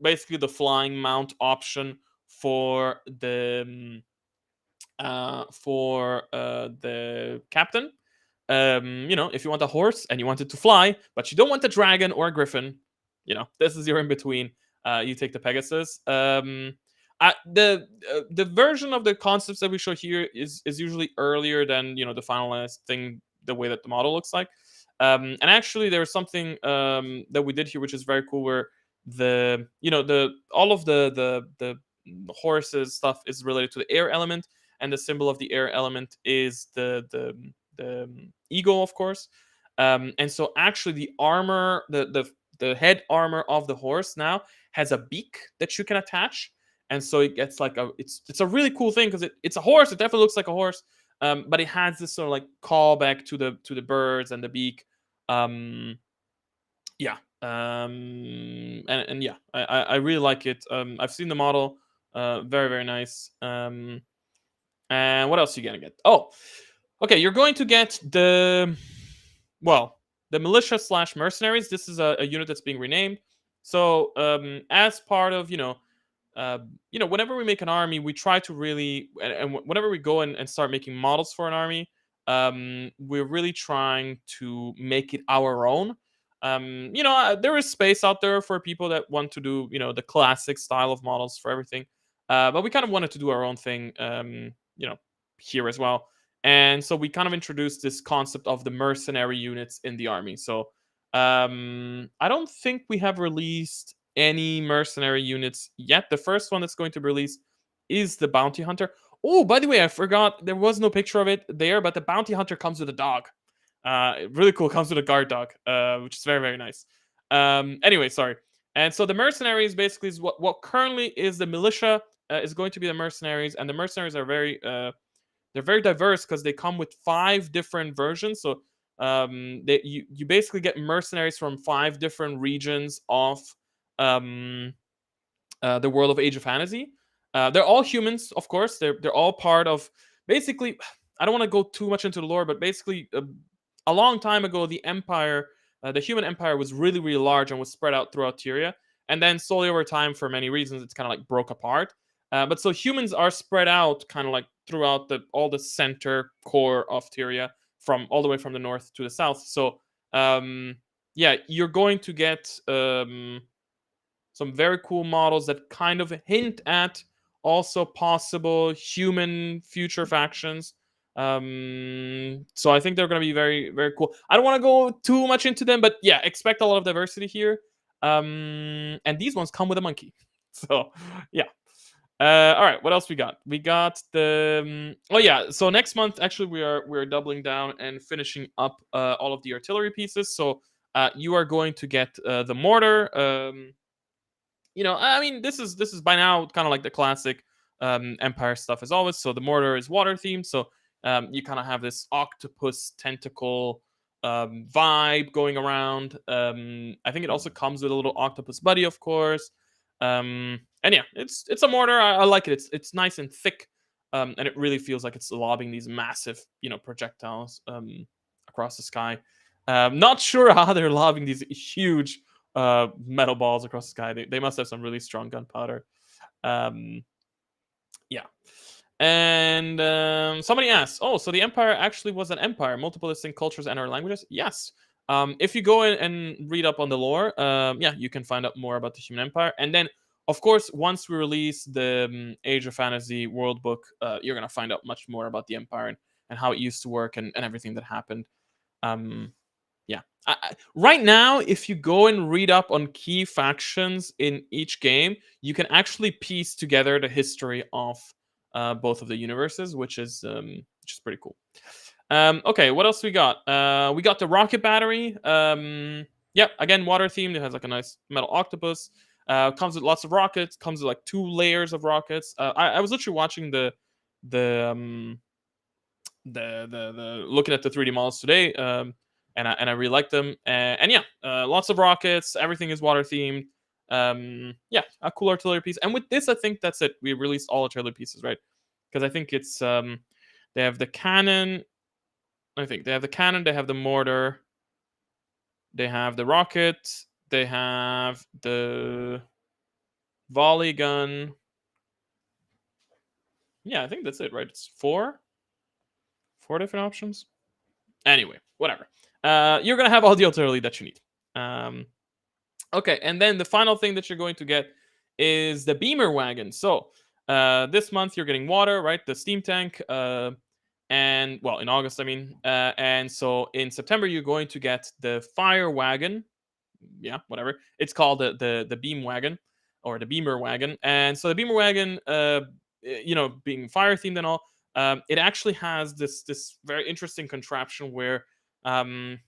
basically the flying mount option for the captain. If you want a horse and you want it to fly, but you don't want a dragon or a griffin, this is your in between. You take the Pegasus. The version of the concepts that we show here is usually earlier than the finalized thing, the way that the model looks like. And actually, there was something that we did here, which is very cool, where the all of the horses stuff is related to the air element, and the symbol of the air element is the eagle, of course. And so actually the armor, the head armor of the horse now has a beak that you can attach, and so it gets like it's a really cool thing because it's a horse. It definitely looks like a horse, but it has this sort of like callback to the birds and the beak. Yeah, and yeah, I really like it. I've seen the model, very, very nice. And what else are you gonna get? Oh, okay, you're going to get the militia slash mercenaries. This is a unit that's being renamed. So as part of whenever we make an army, we try to really, and whenever we go and start making models for an army, we're really trying to make it our own. There is space out there for people that want to do the classic style of models for everything, but we kind of wanted to do our own thing, here as well. And so we kind of introduced this concept of the mercenary units in the army. So I don't think we have released any mercenary units yet. The first one that's going to be released is the bounty hunter. Oh, by the way, I forgot there was no picture of it there, but the bounty hunter comes with a dog. Really cool. Comes with a guard dog, which is very, very nice. Anyway, sorry. And so the mercenaries basically is what currently is the militia, is going to be the mercenaries, and the mercenaries are they're very diverse because they come with 5 different versions. So you basically get mercenaries from 5 different regions of um, the world of Age of Fantasy. They're all humans, of course. They're all part of basically. I don't want to go too much into the lore, but basically, a long time ago, the Empire, the human Empire, was really really large and was spread out throughout Tyria. And then slowly over time, for many reasons, it's kind of like broke apart. But so humans are spread out kind of like throughout all the center core of Tyria, from all the way from the north to the south. So yeah, you're going to get some very cool models that kind of hint at also possible human future factions. So I think they're going to be very, very cool. I don't want to go too much into them, but yeah, expect a lot of diversity here. And these ones come with a monkey. So yeah. All right, what else we got? We got the oh yeah. So next month, actually, we're doubling down and finishing up all of the artillery pieces. So you are going to get the mortar. I mean, this is by now kind of like the classic Empire stuff as always. So the mortar is water themed. So you kind of have this octopus tentacle vibe going around. I think it also comes with a little octopus buddy, of course. And yeah, it's a mortar. I like it. It's nice and thick, and it really feels like it's lobbing these massive projectiles across the sky. Not sure how they're lobbing these huge metal balls across the sky. They must have some really strong gunpowder. Um, yeah. And somebody asked, oh, so the Empire actually was an empire, multiple distinct cultures and our languages? Yes. If you go in and read up on the lore, yeah, you can find out more about the Human Empire. And then, of course, once we release the Age of Fantasy World Book, you're going to find out much more about the Empire and how it used to work and everything that happened. Yeah. Right now, if you go and read up on key factions in each game, you can actually piece together the history of both of the universes, which is pretty cool. Okay, what else we got? We got the rocket battery. Yeah, again, water themed. It has like a nice metal octopus. Comes with lots of rockets. Comes with like 2 layers of rockets. I was literally watching the um, the looking at the 3D models today, and I really like them. And yeah, lots of rockets. Everything is water themed. Yeah, a cool artillery piece. And with this, I think that's it. We released all artillery pieces, right? Because I think it's they have the cannon. I think they have the cannon. They have the mortar. They have the rocket. They have the volley gun. Yeah, I think that's it, right? It's four different options. Anyway, whatever. You're gonna have all the artillery that you need. Okay, and then the final thing that you're going to get is the beamer wagon. So this month you're getting water, right? The steam tank, and well, in August, I mean, and so in September you're going to get the fire wagon. Yeah, whatever. It's called the beam wagon or the beamer wagon. And so the beamer wagon, being fire themed and all, it actually has this very interesting contraption where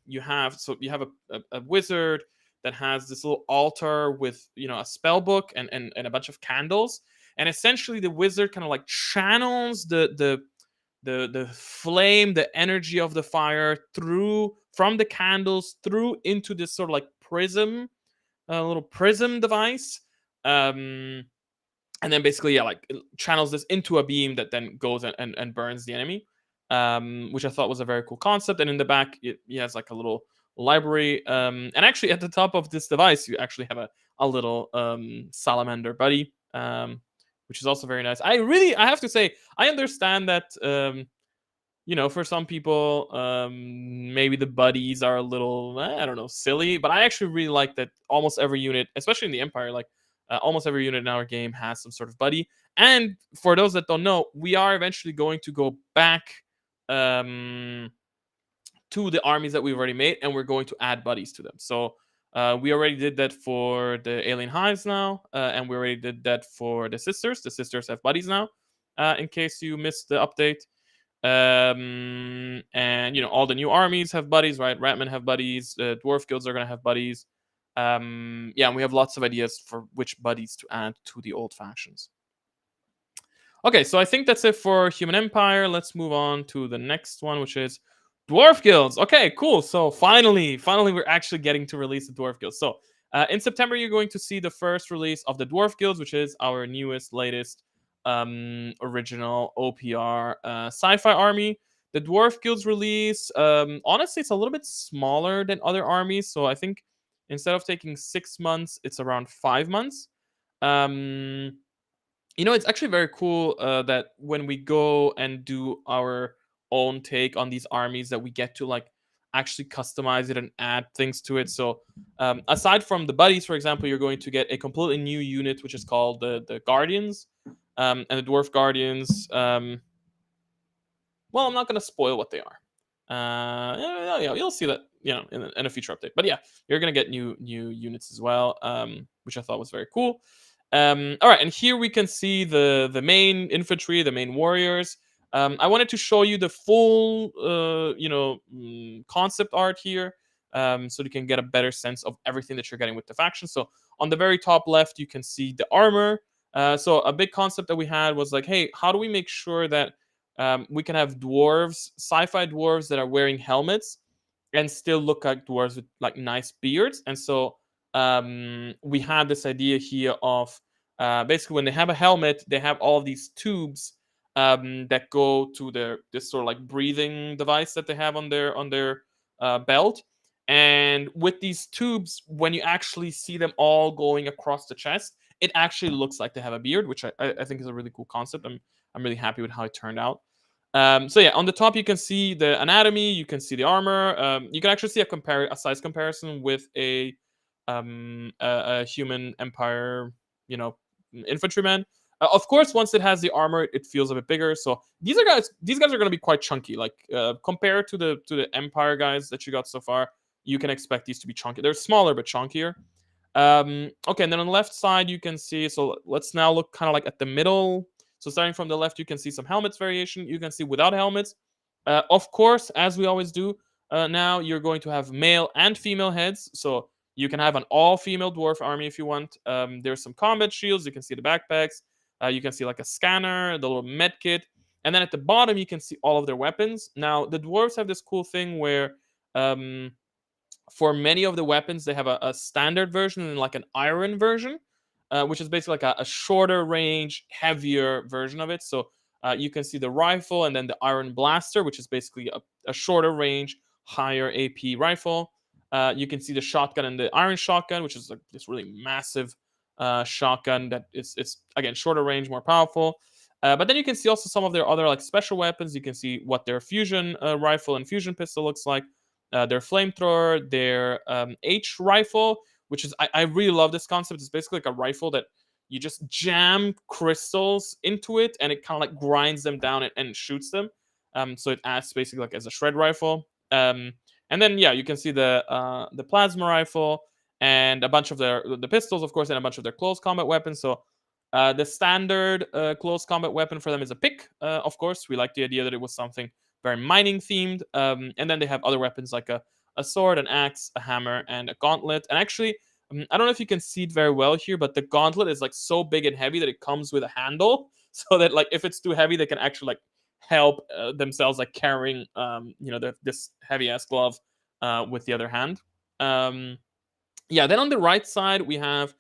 you have a wizard that has this little altar with a spell book and a bunch of candles, and essentially the wizard kind of like channels the flame, the energy of the fire through from the candles through into this sort of like prism, a little prism device. Um, and then basically, yeah, like it channels this into a beam that then goes and burns the enemy, which I thought was a very cool concept. And in the back, it has like a little library. And actually, at the top of this device, you actually have a little salamander buddy, which is also very nice. I have to say, I understand that. For some people, maybe the buddies are a little, I don't know, silly. But I actually really like that almost every unit, especially in the Empire, like almost every unit in our game has some sort of buddy. And for those that don't know, we are eventually going to go back um, to the armies that we've already made, and we're going to add buddies to them. So we already did that for the alien hives now, and we already did that for the sisters. The sisters have buddies now. in case you missed the update. And all the new armies have buddies, right? Ratmen have buddies. Dwarf guilds are gonna have buddies. Yeah, and we have lots of ideas for which buddies to add to the old factions. Okay, so I think that's it for Human Empire. Let's move on to the next one, which is Dwarf Guilds. Okay, cool. So finally, we're actually getting to release the Dwarf Guilds. So in September, you're going to see the first release of the Dwarf Guilds, which is our newest, latest, original OPR sci-fi army. The Dwarf Guilds release, honestly, it's a little bit smaller than other armies. So I think instead of taking 6 months, it's around 5 months. It's actually very cool that when we go and do our own take on these armies, that we get to like actually customize it and add things to it. So aside from the buddies, for example, you're going to get a completely new unit, which is called the Guardians, and the Dwarf Guardians. Well, I'm not going to spoil what they are. You'll see that in a future update. But yeah, you're going to get new units as well, which I thought was very cool. All right, and here we can see the main infantry, the main warriors. I wanted to show you the full, concept art here, so you can get a better sense of everything that you're getting with the faction. So on the very top left, you can see the armor. So a big concept that we had was like, hey, how do we make sure that we can have dwarves, sci-fi dwarves that are wearing helmets and still look like dwarves with like nice beards? And so we had this idea here of basically when they have a helmet, they have all of these tubes that go to this sort of like breathing device that they have on their belt. And with these tubes, when you actually see them all going across the chest, it actually looks like they have a beard, which I think is a really cool concept. I'm really happy with how it turned out. So yeah, on the top you can see the anatomy, you can see the armor. You can actually see a size comparison with a human empire, infantryman. Of course, once it has the armor, it feels a bit bigger. So these guys are going to be quite chunky. Like compared to the empire guys that you got so far, you can expect these to be chunky. They're smaller but chunkier. Okay, and then on the left side you can see. So let's now look kind of like at the middle. So starting from the left, you can see some helmets variation. You can see without helmets. Of course, as we always do, now you're going to have male and female heads. So you can have an all-female dwarf army if you want. There's some combat shields. You can see the backpacks. You can see like a scanner, the little med kit. And then at the bottom, you can see all of their weapons. Now, the dwarves have this cool thing where for many of the weapons, they have a standard version and like an iron version, which is basically like a shorter range, heavier version of it. So you can see the rifle and then the iron blaster, which is basically a shorter range, higher AP rifle. You can see the shotgun and the iron shotgun, which is like this really massive shotgun that it's again shorter range, more powerful. But then you can see also some of their other like special weapons. You can see what their fusion rifle and fusion pistol looks like. Their flamethrower, their H rifle, which is I really love this concept. It's basically like a rifle that you just jam crystals into it, and it kind of like grinds them down and shoots them. So it acts basically like as a shred rifle. And then yeah, you can see the plasma rifle and a bunch of the pistols, of course, and a bunch of their close combat weapons. So the standard close combat weapon for them is a pick. Of course, we like the idea that it was something very mining themed. And then they have other weapons like a sword, an axe, a hammer, and a gauntlet. And actually, I don't know if you can see it very well here, but the gauntlet is like so big and heavy that it comes with a handle, so that like if it's too heavy, they can actually like help themselves like carrying this heavy ass glove with the other hand. Yeah, then on the right side we have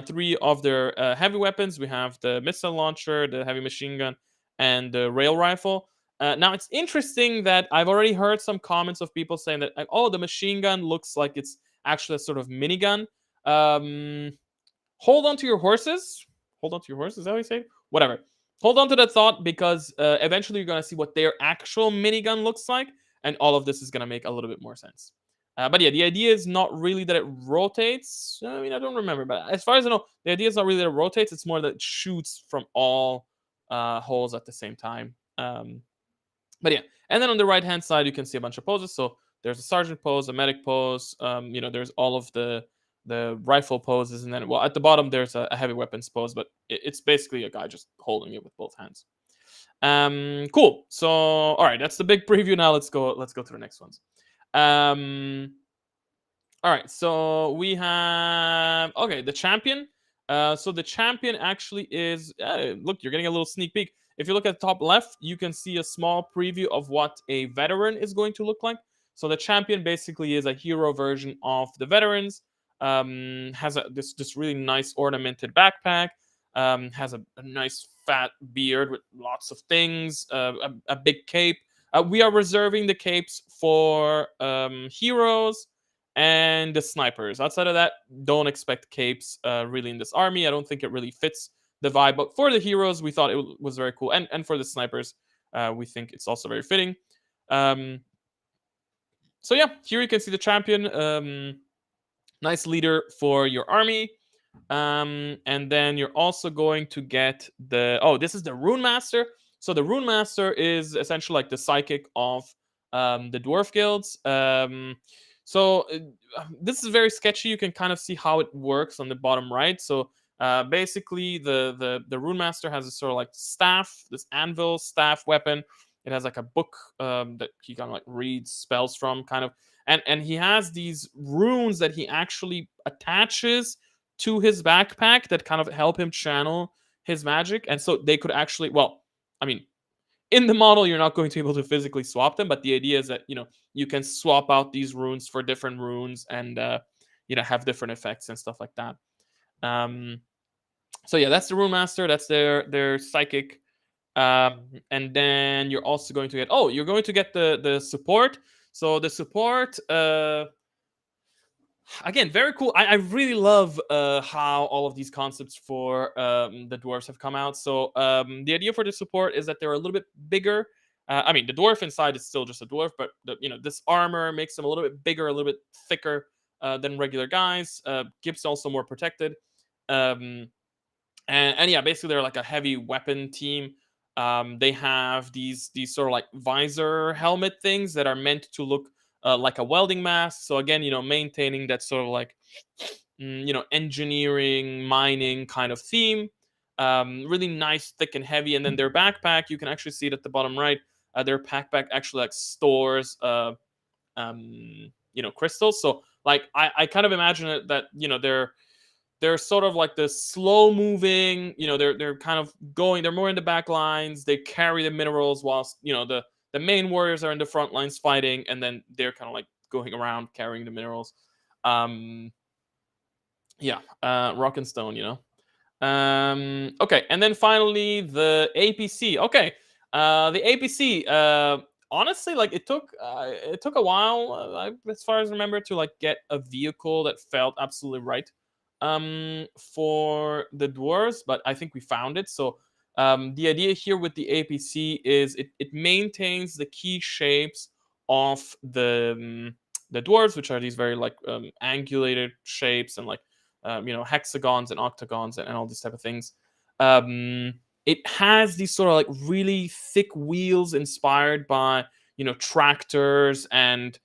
three of their heavy weapons. We have the missile launcher, the heavy machine gun, and the rail rifle. Now it's interesting that I've already heard some comments of people saying that, like, oh, the machine gun looks like it's actually a sort of minigun. Hold on to your horses. Hold on to your horses. Is that what you say? Whatever. Hold on to that thought, because eventually you're gonna see what their actual minigun looks like, and all of this is gonna make a little bit more sense. But yeah, the idea is not really that it rotates. I mean, I don't remember, but as far as I know, the idea is not really that it rotates. It's more that it shoots from all holes at the same time. But yeah, and then on the right hand side, you can see a bunch of poses. So there's a sergeant pose, a medic pose. There's all of the rifle poses, and then well at the bottom there's a heavy weapons pose, but it's basically a guy just holding it with both hands. Cool. So, all right, that's the big preview. Now let's go. Let's go to the next ones. All right, so we have the champion. So the champion actually is look. You're getting a little sneak peek. If you look at the top left, you can see a small preview of what a veteran is going to look like. So the champion basically is a hero version of the veterans. Has this really nice ornamented backpack. Has a nice fat beard with lots of things. A big cape. We are reserving the capes for heroes and the snipers. Outside of that, don't expect capes really in this army. I don't think it really fits the vibe. But for the heroes, we thought it was very cool, and for the snipers, we think it's also very fitting. So yeah, here you can see the champion. Nice leader for your army. And then you're also going to get this is the Rune Master. So the Rune Master is essentially like the psychic of the Dwarf guilds. So this is very sketchy. You can kind of see how it works on the bottom right. So basically, the Rune Master has a sort of like staff, this anvil staff weapon. It has like a book that he kind of like reads spells from, kind of, and he has these runes that he actually attaches to his backpack that kind of help him channel his magic. And so they could actually, well, I mean, in the model, you're not going to be able to physically swap them, but the idea is that, you can swap out these runes for different runes and, have different effects and stuff like that. So yeah, that's the Rune Master. That's their psychic. And then you're also going to get, you're going to get the support. So the support, again, very cool. I really love how all of these concepts for the dwarves have come out. So the idea for the support is that they're a little bit bigger. I mean, the dwarf inside is still just a dwarf, but this armor makes them a little bit bigger, a little bit thicker than regular guys. Gives also more protected. And yeah, basically they're like a heavy weapon team. They have these sort of like visor helmet things that are meant to look like a welding mask. So again, maintaining that sort of like engineering, mining kind of theme. Really nice, thick and heavy. And then their backpack, you can actually see it at the bottom right. Their backpack actually like stores crystals. So like I kind of imagine it that they're sort of like the slow moving, they're kind of going, they're more in the back lines, they carry the minerals whilst the main warriors are in the front lines fighting, and then they're kind of like going around carrying the minerals. Rock and stone. Okay, and then finally the APC. Okay, the APC, honestly, like it took a while, as far as I remember, to like get a vehicle that felt absolutely right for the dwarves, but I think we found it. So the idea here with the APC is it maintains the key shapes of the dwarves, which are these very like angulated shapes and like hexagons and octagons and all these type of things. It has these sort of like really thick wheels inspired by tractors and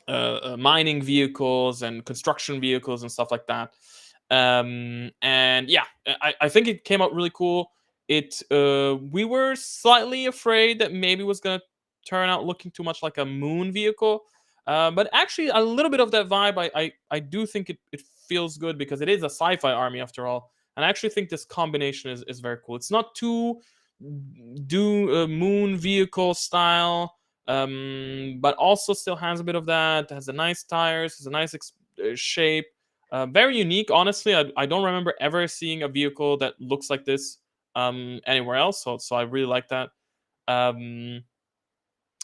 mining vehicles and construction vehicles and stuff like that. And yeah, I think it came out really cool. We were slightly afraid that maybe it was gonna turn out looking too much like a moon vehicle, but actually a little bit of that vibe. I do think it feels good because it is a sci-fi army after all, and I actually think this combination is very cool. It's not too moon vehicle style, but also still has a bit of that. Has a nice tires, has a nice shape, very unique. Honestly, I don't remember ever seeing a vehicle that looks like this anywhere else. So I really like that.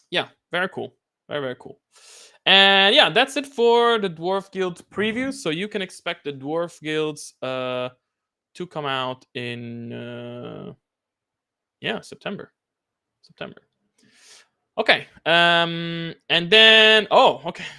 Yeah, very cool, very cool. And yeah, that's it for the Dwarf Guild preview. So you can expect the Dwarf Guilds to come out in September. Okay. And then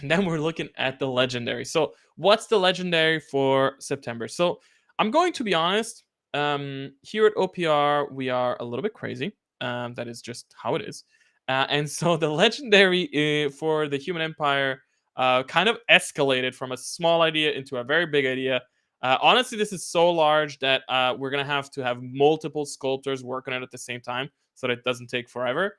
then we're looking at the legendary. So what's the legendary for September? So I'm going to be honest. Here at OPR, we are a little bit crazy. That is just how it is. And so the legendary for the Human Empire kind of escalated from a small idea into a very big idea. Honestly, this is so large that we're gonna have to have multiple sculptors work on it at the same time, so that it doesn't take forever.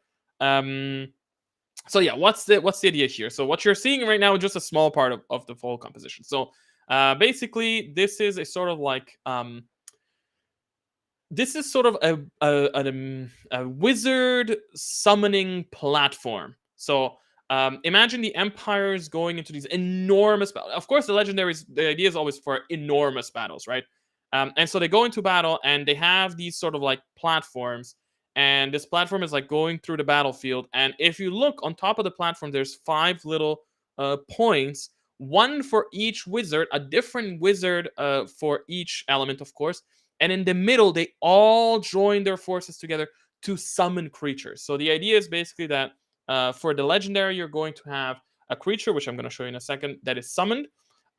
So yeah, what's the idea here? So what you're seeing right now is just a small part of the full composition. So basically, this is a sort of like this is sort of a wizard summoning platform. So imagine the empires going into these enormous battles. Of course, the legendaries, the idea is always for enormous battles, right? And so they go into battle and they have these sort of like platforms. And this platform is like going through the battlefield. And if you look on top of the platform, there's 5 little points, one for each wizard, a different wizard for each element, of course. And in the middle, they all join their forces together to summon creatures. So the idea is basically that for the legendary, you're going to have a creature, which I'm going to show you in a second, that is summoned.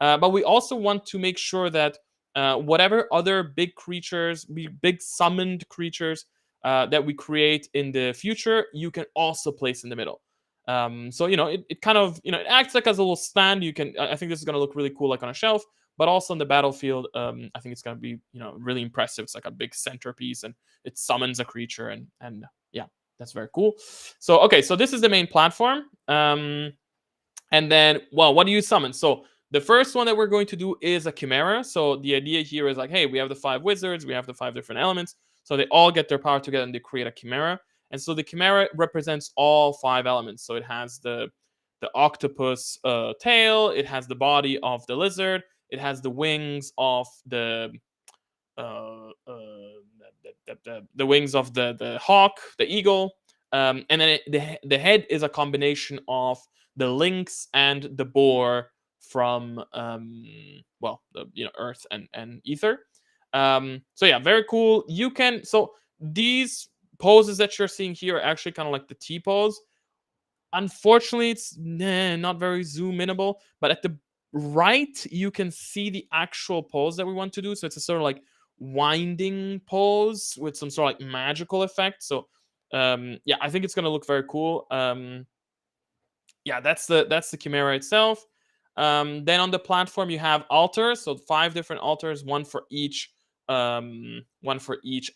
But we also want to make sure that whatever other big creatures, big summoned creatures that we create in the future, you can also place in the middle. So it kind of it acts like as a little stand. I think this is going to look really cool, like on a shelf, but also on the battlefield. I think it's going to be really impressive. It's like a big centerpiece, and it summons a creature, and yeah, that's very cool. So okay, so this is the main platform. And then, well, what do you summon? So the first one that we're going to do is a chimera. So the idea here is like, hey, we have the 5 wizards, we have the 5 different elements, so they all get their power together and they create a chimera. And so the chimera represents all 5 elements. So it has the octopus tail, it has the body of the lizard, it has the wings of the uh, uh, the wings of the hawk, the eagle, and then the head is a combination of the lynx and the boar from Earth and Ether. So yeah, very cool. These poses that you're seeing here are actually kind of like the T pose. Unfortunately, it's not very zoom inable, but at the right, you can see the actual pose that we want to do. So it's a sort of like winding pose with some sort of like magical effect. So yeah, I think it's gonna look very cool. Yeah, that's the chimera itself. Then on the platform you have altars, so 5 different altars, one for each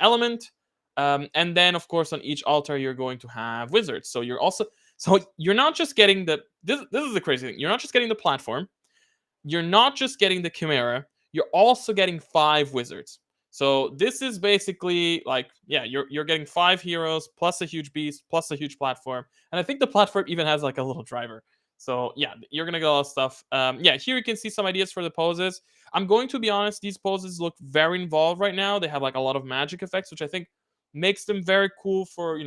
element. And then of course on each altar you're going to have wizards. So you're not just getting this is the crazy thing. You're not just getting the platform, you're not just getting the chimera, you're also getting 5 wizards. So this is basically like, yeah, you're getting 5 heroes plus a huge beast plus a huge platform, and I think the platform even has like a little driver. So yeah, you're gonna get a lot of stuff. Yeah, here you can see some ideas for the poses. I'm going to be honest; these poses look very involved right now. They have like a lot of magic effects, which I think makes them very cool for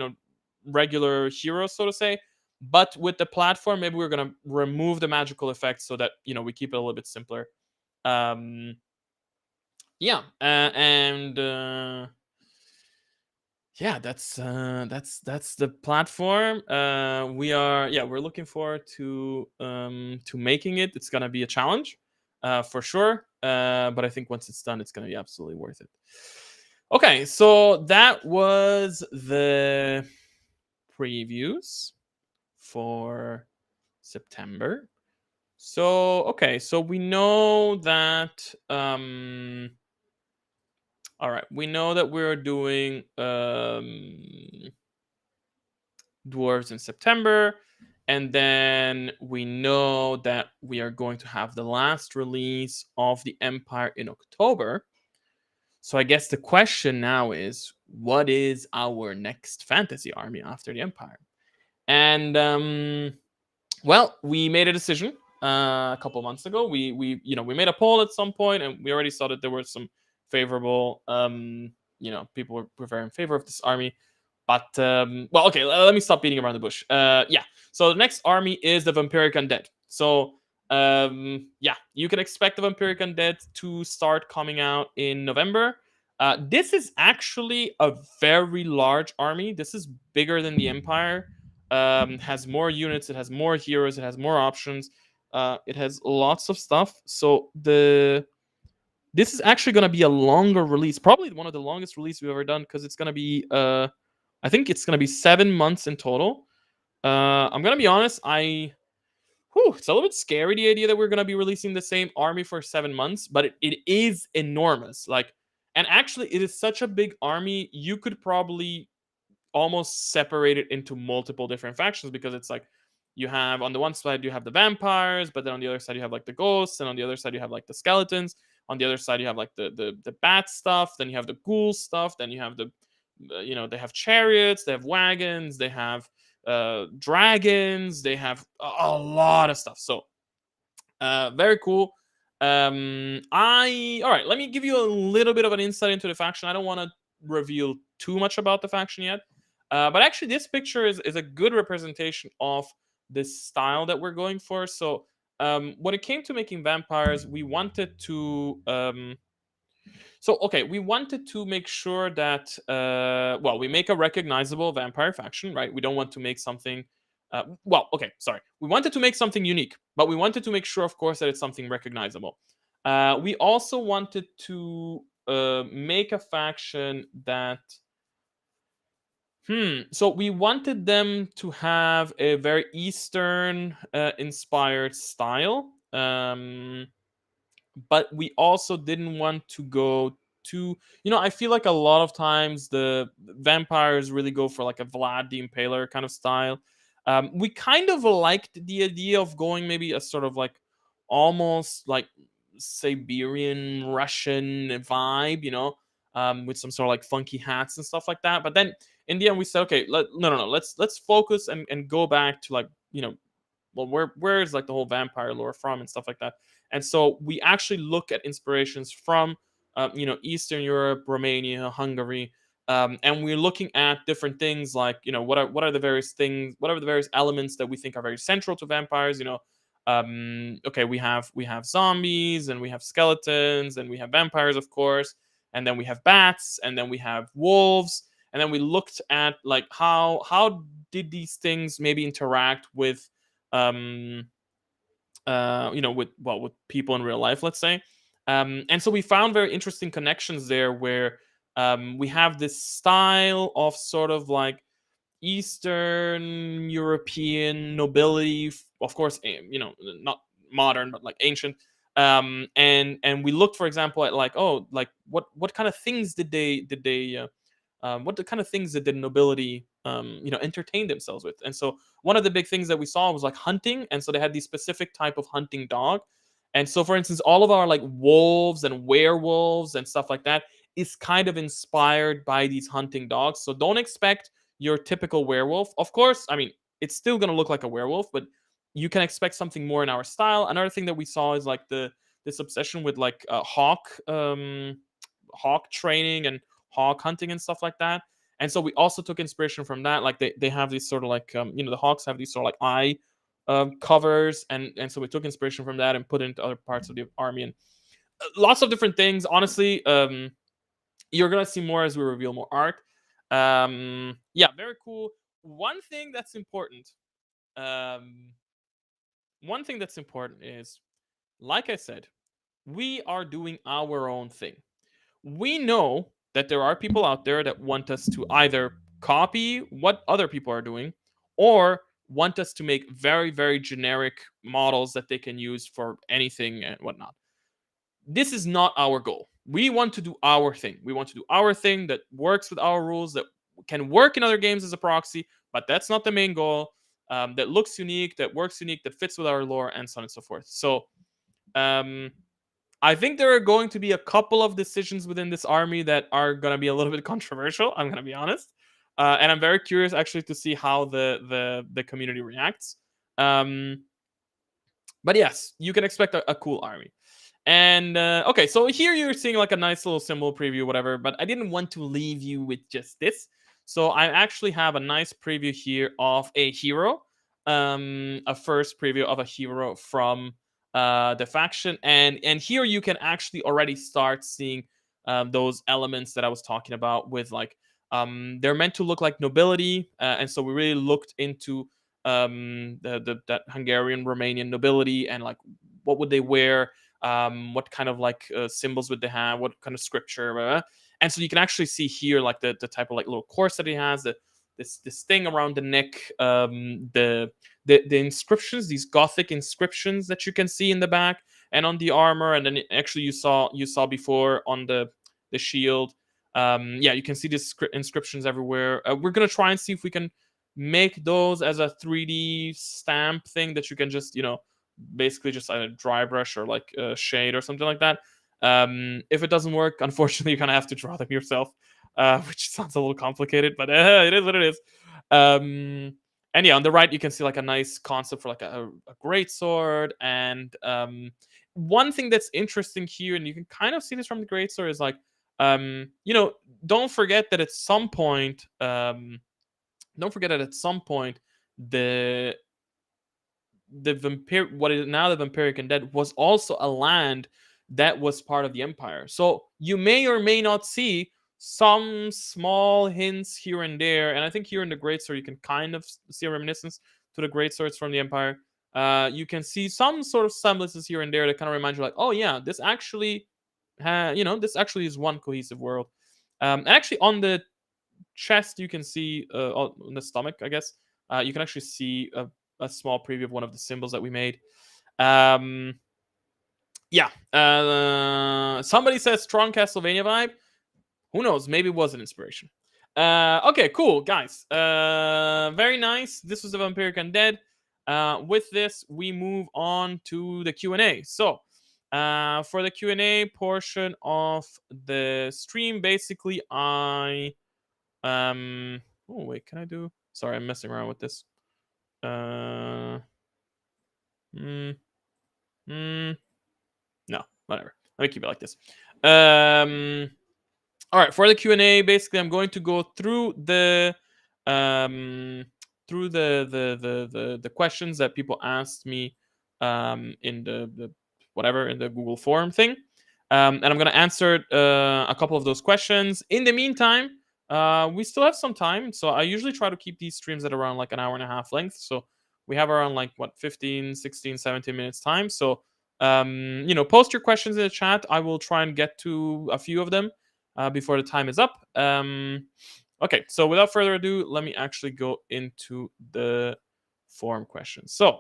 regular heroes, so to say. But with the platform, maybe we're gonna remove the magical effects so that we keep it a little bit simpler. Um, yeah, and yeah, that's the platform. We're looking forward to making it. It's gonna be a challenge, for sure. But I think once it's done, it's gonna be absolutely worth it. Okay, so that was the previews for September. So okay, so we know that all right, we know that we're doing dwarves in September, and then we know that we are going to have the last release of the Empire in October. So I guess the question now is, what is our next fantasy army after the Empire? And well, we made a decision a couple months ago. We made a poll at some point, and we already saw that there were some favorable people were very in favor of this army. But well, okay, let me stop beating around the bush. Yeah, so the next army is the Vampiric Undead. So yeah, you can expect the Vampiric Undead to start coming out in November. This is actually a very large army. This is bigger than the Empire. Has more units, it has more heroes, it has more options, it has lots of stuff. So this is actually going to be a longer release, probably one of the longest release we've ever done, because it's going to be I think it's going to be 7 months in total. I'm going to be honest, it's a little bit scary, the idea that we're going to be releasing the same army for 7 months, but it is enormous. Like, and actually, it is such a big army, you could probably almost separate it into multiple different factions, because it's like you have, on the one side you have the vampires, but then on the other side you have like the ghosts, and on the other side you have like the skeletons, on the other side you have like the bat stuff, then you have the ghoul stuff, then you have the they have chariots, they have wagons, they have dragons, they have a lot of stuff. So very cool. All right, let me give you a little bit of an insight into the faction. I don't want to reveal too much about the faction yet, but actually this picture is a good representation of this style that we're going for. So when it came to making vampires, we wanted to we wanted to make sure that we make a recognizable vampire faction, right? We don't want to make something. We wanted to make something unique, but we wanted to make sure, of course, that it's something recognizable. We also wanted to make a faction that. So we wanted them to have a very Eastern inspired style. But we also didn't want to go too, I feel like a lot of times the vampires really go for like a Vlad the Impaler kind of style. We kind of liked the idea of going maybe a sort of like almost like Siberian Russian vibe, with some sort of like funky hats and stuff like that. But then in the end we said, okay, no, let's focus and go back to like, well, where is like the whole vampire lore from and stuff like that. And so we actually look at inspirations from Eastern Europe, Romania, Hungary, and we're looking at different things like, what are the various things, what are the various elements that we think are very central to vampires. Okay, we have zombies, and we have skeletons, and we have vampires, of course, and then we have bats, and then we have wolves, and then we looked at like how did these things maybe interact with um with people in real life, let's say. And so we found very interesting connections there, where we have this style of sort of like Eastern European nobility, of course, not modern, but like ancient. And we looked, for example, at like, oh, like what kind of things what the kind of things did the nobility entertain themselves with. And so one of the big things that we saw was like hunting, and so they had these specific type of hunting dog. And so, for instance, all of our like wolves and werewolves and stuff like that is kind of inspired by these hunting dogs. So don't expect your typical werewolf. Of course, I mean, it's still going to look like a werewolf, but you can expect something more in our style. Another thing that we saw is like this obsession with like hawk training and hawk hunting and stuff like that. And so we also took inspiration from that. Like they have these sort of like the hawks have these sort of like eye covers, and so we took inspiration from that and put it into other parts of the army, and lots of different things. Honestly, you're gonna see more as we reveal more art. Yeah, very cool. One thing that's important. Um, One thing that's important is, like I said, we are doing our own thing. We know that there are people out there that want us to either copy what other people are doing, or want us to make very, very generic models that they can use for anything and whatnot. This is not our goal. We want to do our thing. We want to do our thing that works with our rules, that can work in other games as a proxy, but that's not the main goal. That looks unique, that works unique, that fits with our lore, and so on and so forth. So, I think there are going to be a couple of decisions within this army that are going to be a little bit controversial. I'm going to be honest, and I'm very curious actually to see how the community reacts. Um, but yes, you can expect a cool army. And okay, so here you're seeing like a nice little symbol preview, whatever. But I didn't want to leave you with just this, so I actually have a nice preview here of a hero, a first preview of a hero from the faction, and here you can actually already start seeing those elements that I was talking about. With like, they're meant to look like nobility, and so we really looked into that Hungarian Romanian nobility, and like what would they wear, what kind of like symbols would they have, what kind of scripture, blah, blah. And so you can actually see here like the type of like little course that he has, the this thing around the neck, the inscriptions, these Gothic inscriptions that you can see in the back and on the armor, and then actually you saw before on the shield. Yeah, you can see these inscriptions everywhere. We're gonna try and see if we can make those as a 3D stamp thing that you can just basically just a dry brush or like a shade or something like that. If it doesn't work, unfortunately, you're gonna have to draw them yourself, which sounds a little complicated, but it is what it is. And yeah, on the right you can see like a nice concept for like a great sword. And one thing that's interesting here, and you can kind of see this from the great sword, is like don't forget that at some point, the what is now the Vampiric Undead was also a land that was part of the Empire. So you may or may not see some small hints here and there. And I think here in the Greatsword you can kind of see a reminiscence to the Greatswords from the Empire. You can see some sort of semblances here and there that kind of remind you, like, oh yeah, this actually, this actually is one cohesive world. And actually on the chest you can see, on the stomach, I guess, you can actually see a small preview of one of the symbols that we made. Yeah. Somebody says strong Castlevania vibe. Who knows? Maybe it was an inspiration. Okay, cool, guys. Very nice. This was the Vampiric Undead. With this, we move on to the Q&A. So, for the Q&A portion of the stream, basically, oh wait, can I do? Sorry, I'm messing around with this. No, whatever. Let me keep it like this. All right, for the Q&A, basically, I'm going to go through the questions that people asked me in the whatever, in the Google form thing, and I'm going to answer a couple of those questions. In the meantime, we still have some time, so I usually try to keep these streams at around like an hour and a half length. So we have around like 15, 16, 17 minutes time. So post your questions in the chat. I will try and get to a few of them before the time is up. Okay, so without further ado, let me actually go into the forum questions. So,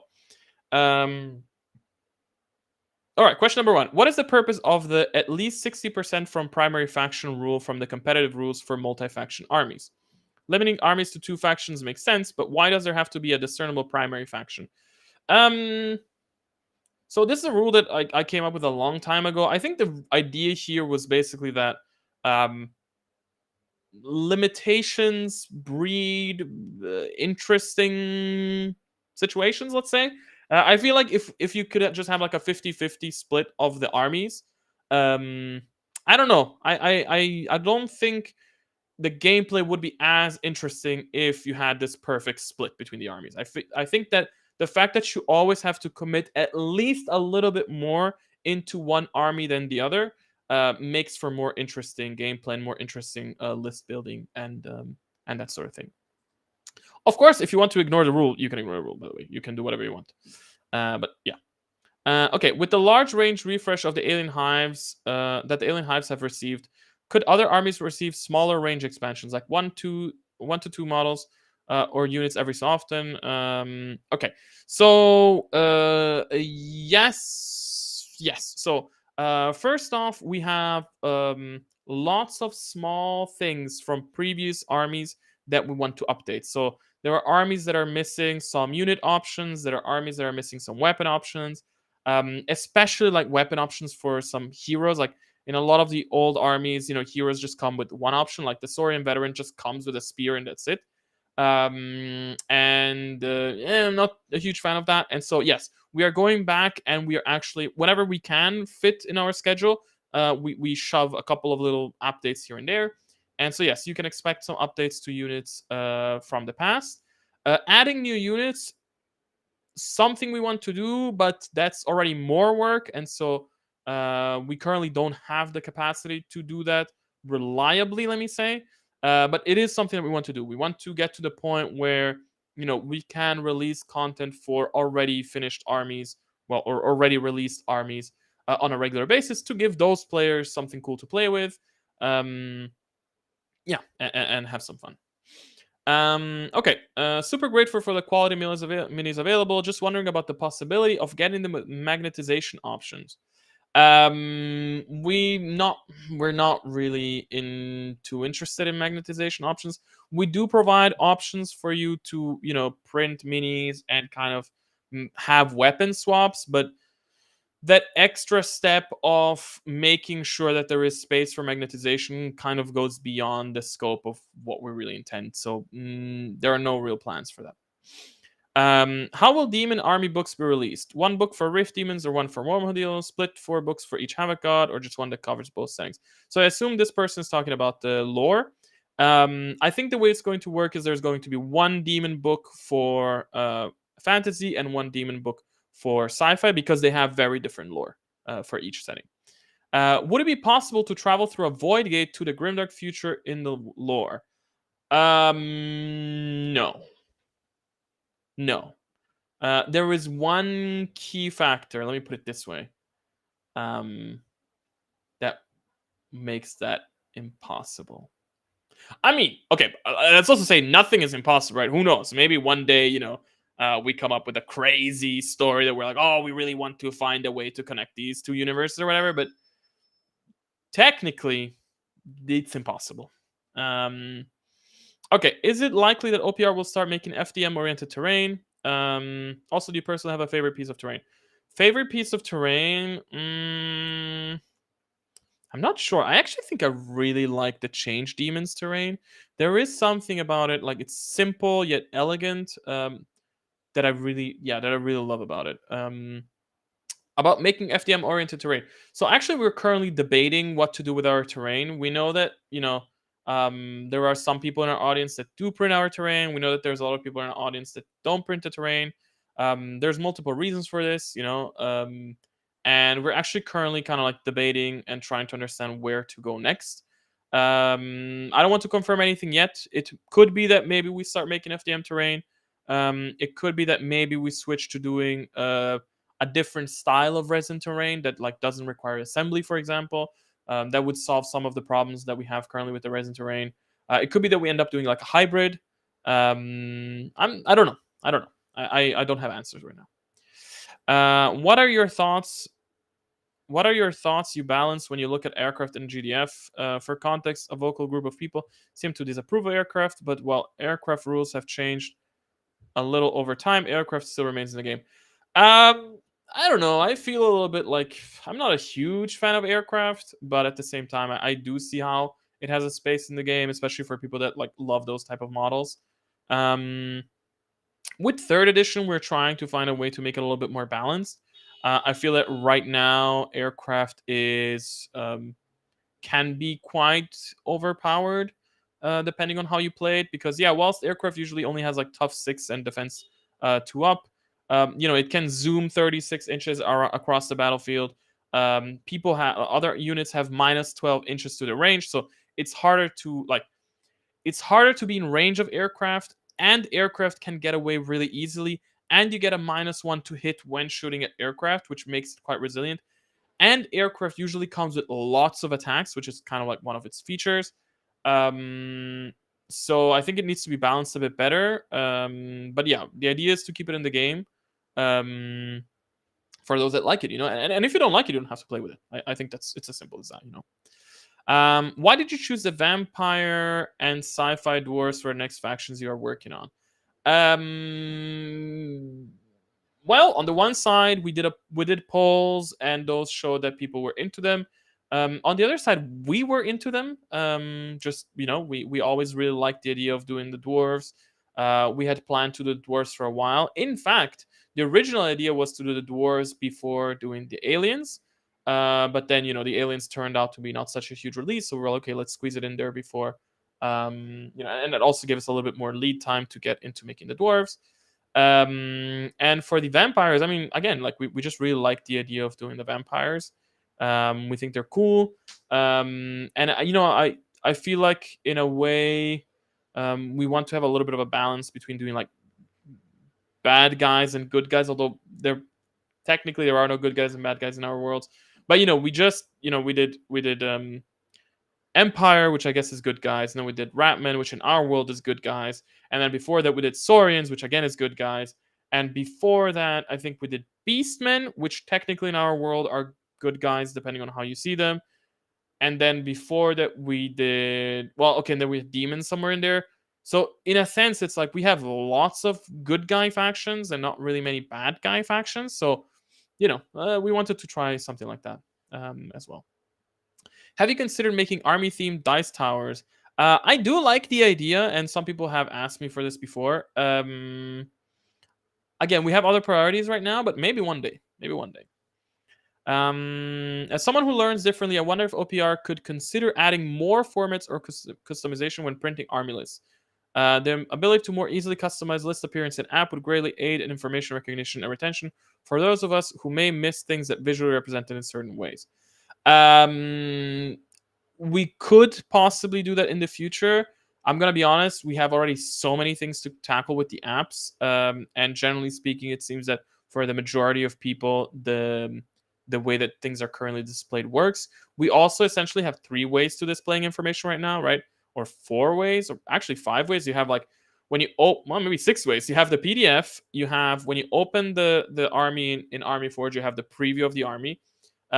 all right, question number 1. What is the purpose of the at least 60% from primary faction rule from the competitive rules for multi-faction armies? Limiting armies to 2 factions makes sense, but why does there have to be a discernible primary faction? So this is a rule that I came up with a long time ago. I think the idea here was basically that limitations breed interesting situations, let's say. I feel like if you could just have like a 50-50 split of the armies, I don't know. I don't think the gameplay would be as interesting if you had this perfect split between the armies. I think that the fact that you always have to commit at least a little bit more into one army than the other makes for more interesting gameplay and more interesting list building and that sort of thing. Of course, if you want to ignore the rule, you can ignore the rule, by the way. You can do whatever you want. But yeah. Okay, with the large range refresh of the alien hives that the alien hives have received, could other armies receive smaller range expansions, like 1 to 2 models or units every so often? Okay, so yes. So first off, we have lots of small things from previous armies that we want to update. So there are armies that are missing some unit options. There are armies that are missing some weapon options. Especially like weapon options for some heroes. Like in a lot of the old armies, heroes just come with one option. Like the Saurian veteran just comes with a spear and that's it. I'm not a huge fan of that. And so yes, we are going back and we are actually, whenever we can fit in our schedule, we shove a couple of little updates here and there. And so yes, you can expect some updates to units from the past. Adding new units, something we want to do, but that's already more work, and so we currently don't have the capacity to do that reliably, let me say. But it is something that we want to do. We want to get to the point where we can release content for already finished armies, or already released armies on a regular basis, to give those players something cool to play with. Yeah, and have some fun. Okay. Super grateful for the quality minis available. Just wondering about the possibility of getting them with magnetization options. We not we're not really too interested in magnetization options. We do provide options for you to print minis and kind of have weapon swaps, but that extra step of making sure that there is space for magnetization kind of goes beyond the scope of what we really intend. So there are no real plans for that. How will Demon Army books be released? One book for Rift Demons or one for Wormhole Deals? Split 4 books for each Havoc God, or just one that covers both settings? So I assume this person is talking about the lore. I think the way it's going to work is there's going to be one demon book for fantasy and one demon book for sci-fi, because they have very different lore for each setting. Would it be possible to travel through a void gate to the Grimdark future in the lore? No. No. There is one key factor. Let me put it this way. That makes that impossible. I mean, okay, let's also say nothing is impossible, right? Who knows? Maybe one day, we come up with a crazy story that we're like, oh, we really want to find a way to connect these two universes or whatever. But technically, it's impossible. Okay, is it likely that OPR will start making FDM-oriented terrain? Also, do you personally have a favorite piece of terrain? Favorite piece of terrain? I'm not sure. I actually think I really like the Change Demons terrain. There is something about it, like it's simple yet elegant, that I really love about it. About making FDM oriented terrain. So actually, we're currently debating what to do with our terrain. We know that there are some people in our audience that do print our terrain. We know that there's a lot of people in our audience that don't print the terrain. There's multiple reasons for this, and we're actually currently kind of like debating and trying to understand where to go next. I don't want to confirm anything yet. It could be that maybe we start making FDM terrain. It could be that maybe we switch to doing a different style of resin terrain that like doesn't require assembly, for example. That would solve some of the problems that we have currently with the resin terrain. It could be that we end up doing like a hybrid. I don't know. I don't have answers right now. What are your thoughts? What are your thoughts you balance when you look at aircraft in GDF? For context, a vocal group of people seem to disapprove of aircraft, but while aircraft rules have changed a little over time, aircraft still remains in the game. I don't know. I feel a little bit like I'm not a huge fan of aircraft, but at the same time, I do see how it has a space in the game, especially for people that like love those type of models. With third edition, we're trying to find a way to make it a little bit more balanced. I feel that right now, aircraft is can be quite overpowered, depending on how you play it. Because yeah, whilst aircraft usually only has like tough 6 and defense 2 up, it can zoom 36 inches across the battlefield. People have other units have minus 12 inches to the range, so it's harder to be in range of aircraft, and aircraft can get away really easily. And you get a -1 to hit when shooting at aircraft, which makes it quite resilient. And aircraft usually comes with lots of attacks, which is kind of like one of its features. So I think it needs to be balanced a bit better. But yeah, the idea is to keep it in the game. For those that like it, and if you don't like it, you don't have to play with it. I think it's as simple as that. Why did you choose the vampire and sci-fi dwarves for the next factions you are working on? Well, on the one side, we did polls, and those showed that people were into them. On the other side, we were into them. Just we always really liked the idea of doing the dwarves. We had planned to do the dwarves for a while. In fact, the original idea was to do the dwarves before doing the aliens. But then the aliens turned out to be not such a huge release, so we're like, okay, let's squeeze it in there before. And it also gave us a little bit more lead time to get into making the dwarves. And for the vampires, I mean, again, like we just really like the idea of doing the vampires. We think they're cool. And I feel like in a way, we want to have a little bit of a balance between doing like bad guys and good guys, although there are no good guys and bad guys in our worlds. But we just we did Empire, which I guess is good guys. And then we did Ratman, which in our world is good guys. And then before that, we did Saurians, which again is good guys. And before that, I think we did Beastmen, which technically in our world are good guys, depending on how you see them. And then before that, we did, well, okay, and then we had demons somewhere in there. So in a sense, it's like we have lots of good guy factions and not really many bad guy factions. So, we wanted to try something like that as well. Have you considered making army themed dice towers? I do like the idea, and some people have asked me for this before. Again, we have other priorities right now, but maybe one day. Maybe one day. As someone who learns differently, I wonder if OPR could consider adding more formats or customization when printing army lists. The ability to more easily customize list appearance in app would greatly aid in information recognition and retention for those of us who may miss things that visually represented in certain ways. We could possibly do that in the future. I'm gonna be honest, we have already so many things to tackle with the apps, and generally speaking, it seems that for the majority of people, the way that things are currently displayed works. We also essentially have 3 ways to displaying information right now, right? Or 4 ways, or actually 5 ways. You have like when you maybe 6 ways. You have the PDF. You have when you open the army in Army Forge, you have the preview of the army.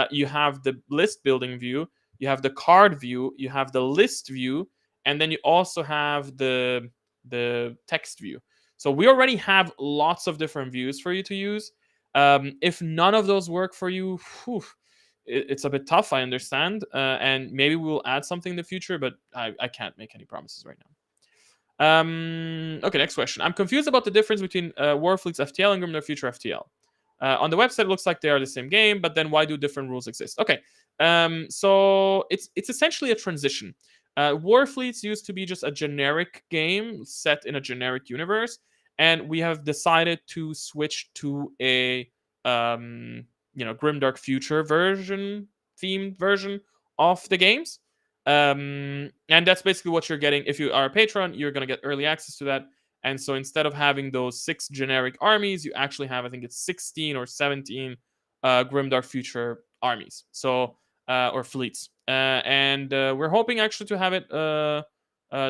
You have the list building view. You have the card view. You have the list view, and then you also have the text view. So we already have lots of different views for you to use. If none of those work for you, it's a bit tough. I understand, and maybe we will add something in the future, but I can't make any promises right now. Okay, next question. I'm confused about the difference between Warfleet's FTL and Grimdark Future FTL. On the website, it looks like they are the same game, but then why do different rules exist? Okay, so it's essentially a transition. Warfleets used to be just a generic game set in a generic universe, and we have decided to switch to a Grimdark Future themed version of the games. And that's basically what you're getting. If you are a patron, you're going to get early access to that. And so instead of having those 6 generic armies, you actually have, I think it's 16 or 17 Grimdark Future armies. So, or fleets. And we're hoping actually to have it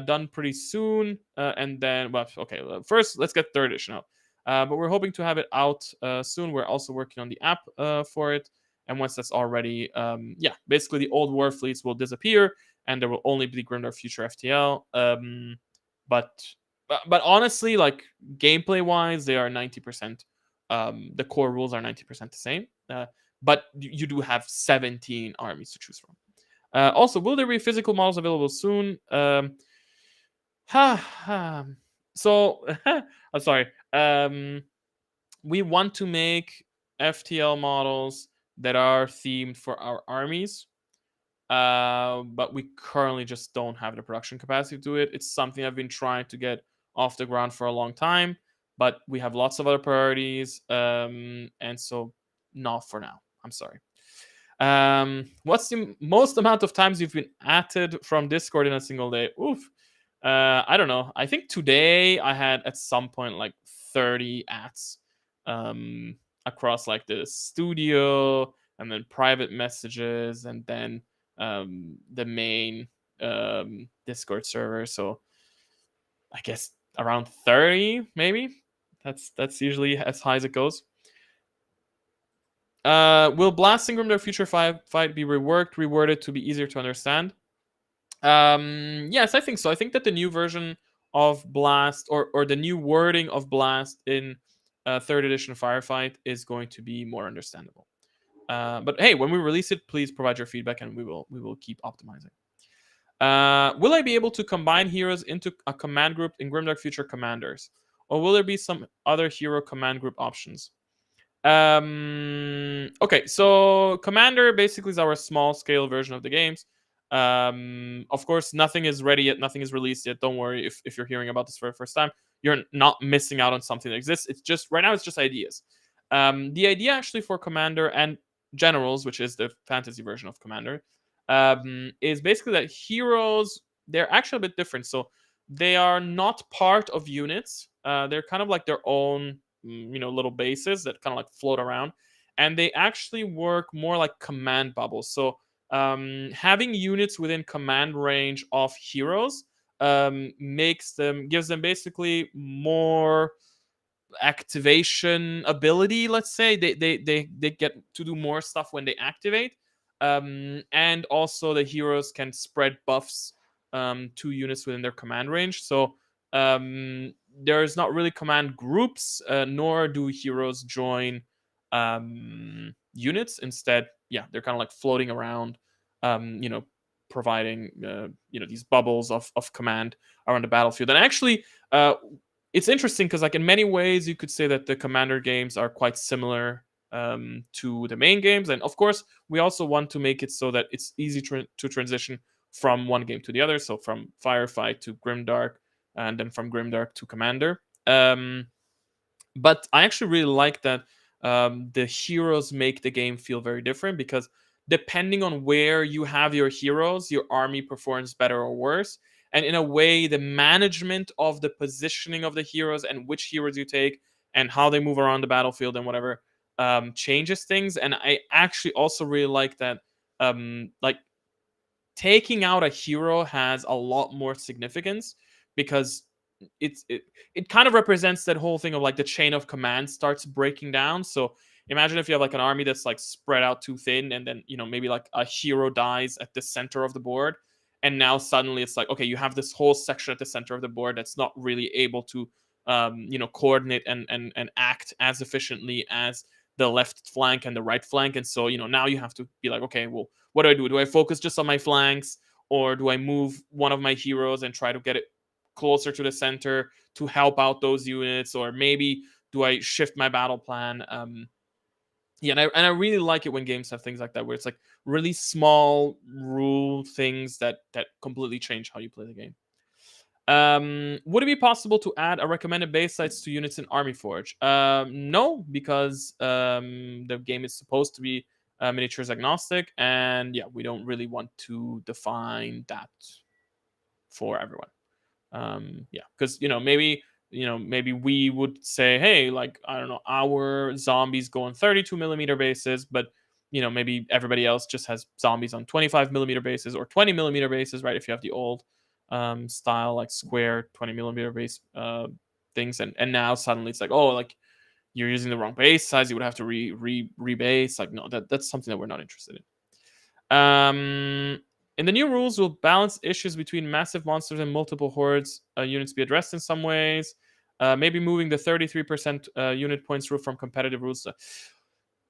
done pretty soon. And then, well, okay, first let's get 3rd edition out. But we're hoping to have it out soon. We're also working on the app for it. And once that's all ready, basically the old war fleets will disappear, and there will only be Grimdark Future FTL. But honestly, like gameplay wise, they are 90%. The core rules are 90% the same. But you do have 17 armies to choose from. Also, will there be physical models available soon? So, I'm sorry. We want to make FTL models that are themed for our armies, but we currently just don't have the production capacity to do it. It's something I've been trying to get off the ground for a long time, but we have lots of other priorities, and so not for now. I'm sorry. What's the most amount of times you've been added from Discord in a single day? Oof. I don't know. I think today I had at some point like 30 ads across like the studio and then private messages and then the main Discord server. So I guess around 30 maybe. That's usually as high as it goes. Will Blasting Grimdark Future fight be reworded to be easier to understand? Yes, I think so. I think that the new version of Blast or the new wording of Blast in 3rd edition Firefight is going to be more understandable. But hey, when we release it, please provide your feedback and we will keep optimizing. Will I be able to combine heroes into a command group in Grimdark Future Commanders? Or will there be some other hero command group options? Okay, so Commander basically is our small scale version of the games. Of course, nothing is ready yet, nothing is released yet. Don't worry if you're hearing about this for the first time. You're not missing out on something that exists. It's just right now it's just ideas. The idea actually for Commander and Generals, which is the fantasy version of Commander, is basically that heroes, they're actually a bit different. So they are not part of units. They're kind of like their own little bases that kind of like float around, and they actually work more like command bubbles. So having units within command range of heroes gives them basically more activation ability. Let's say they get to do more stuff when they activate, and also the heroes can spread buffs to units within their command range. So there's not really command groups, nor do heroes join units. Instead, yeah, they're kind of like floating around, providing these bubbles of command around the battlefield. And actually, it's interesting because, like, in many ways, you could say that the Commander games are quite similar to the main games. And of course, we also want to make it so that it's easy to transition from one game to the other. So from Firefight to Grimdark, and then from Grimdark to Commander. But I actually really like that the heroes make the game feel very different, because depending on where you have your heroes, your army performs better or worse. And in a way, the management of the positioning of the heroes and which heroes you take and how they move around the battlefield and whatever changes things. And I actually also really like that, like, taking out a hero has a lot more significance, because it kind of represents that whole thing of like the chain of command starts breaking down. So imagine if you have like an army that's like spread out too thin, and then maybe like a hero dies at the center of the board, and now suddenly it's like, okay, you have this whole section at the center of the board that's not really able to coordinate and act as efficiently as the left flank and the right flank. And so now you have to be like, okay, well, what do? Do I focus just on my flanks, or do I move one of my heroes and try to get it closer to the center to help out those units, or maybe do I shift my battle plan? Yeah, and I really like it when games have things like that, where it's like really small rule things that completely change how you play the game. Would it be possible to add a recommended base sites to units in Army Forge? No, because the game is supposed to be miniatures agnostic, and yeah, we don't really want to define that for everyone. Yeah, because maybe we would say, hey, like, I don't know, our zombies go on 32 millimeter bases, but maybe everybody else just has zombies on 25 millimeter bases or 20 millimeter bases, right? If you have the old style, like square 20 millimeter base things, and now suddenly it's like, oh, like, you're using the wrong base size, you would have to rebase. Like, no, that's something that we're not interested in. In the new rules, will balance issues between massive monsters and multiple hordes units be addressed in some ways? Maybe moving the 33% unit points rule from competitive rules.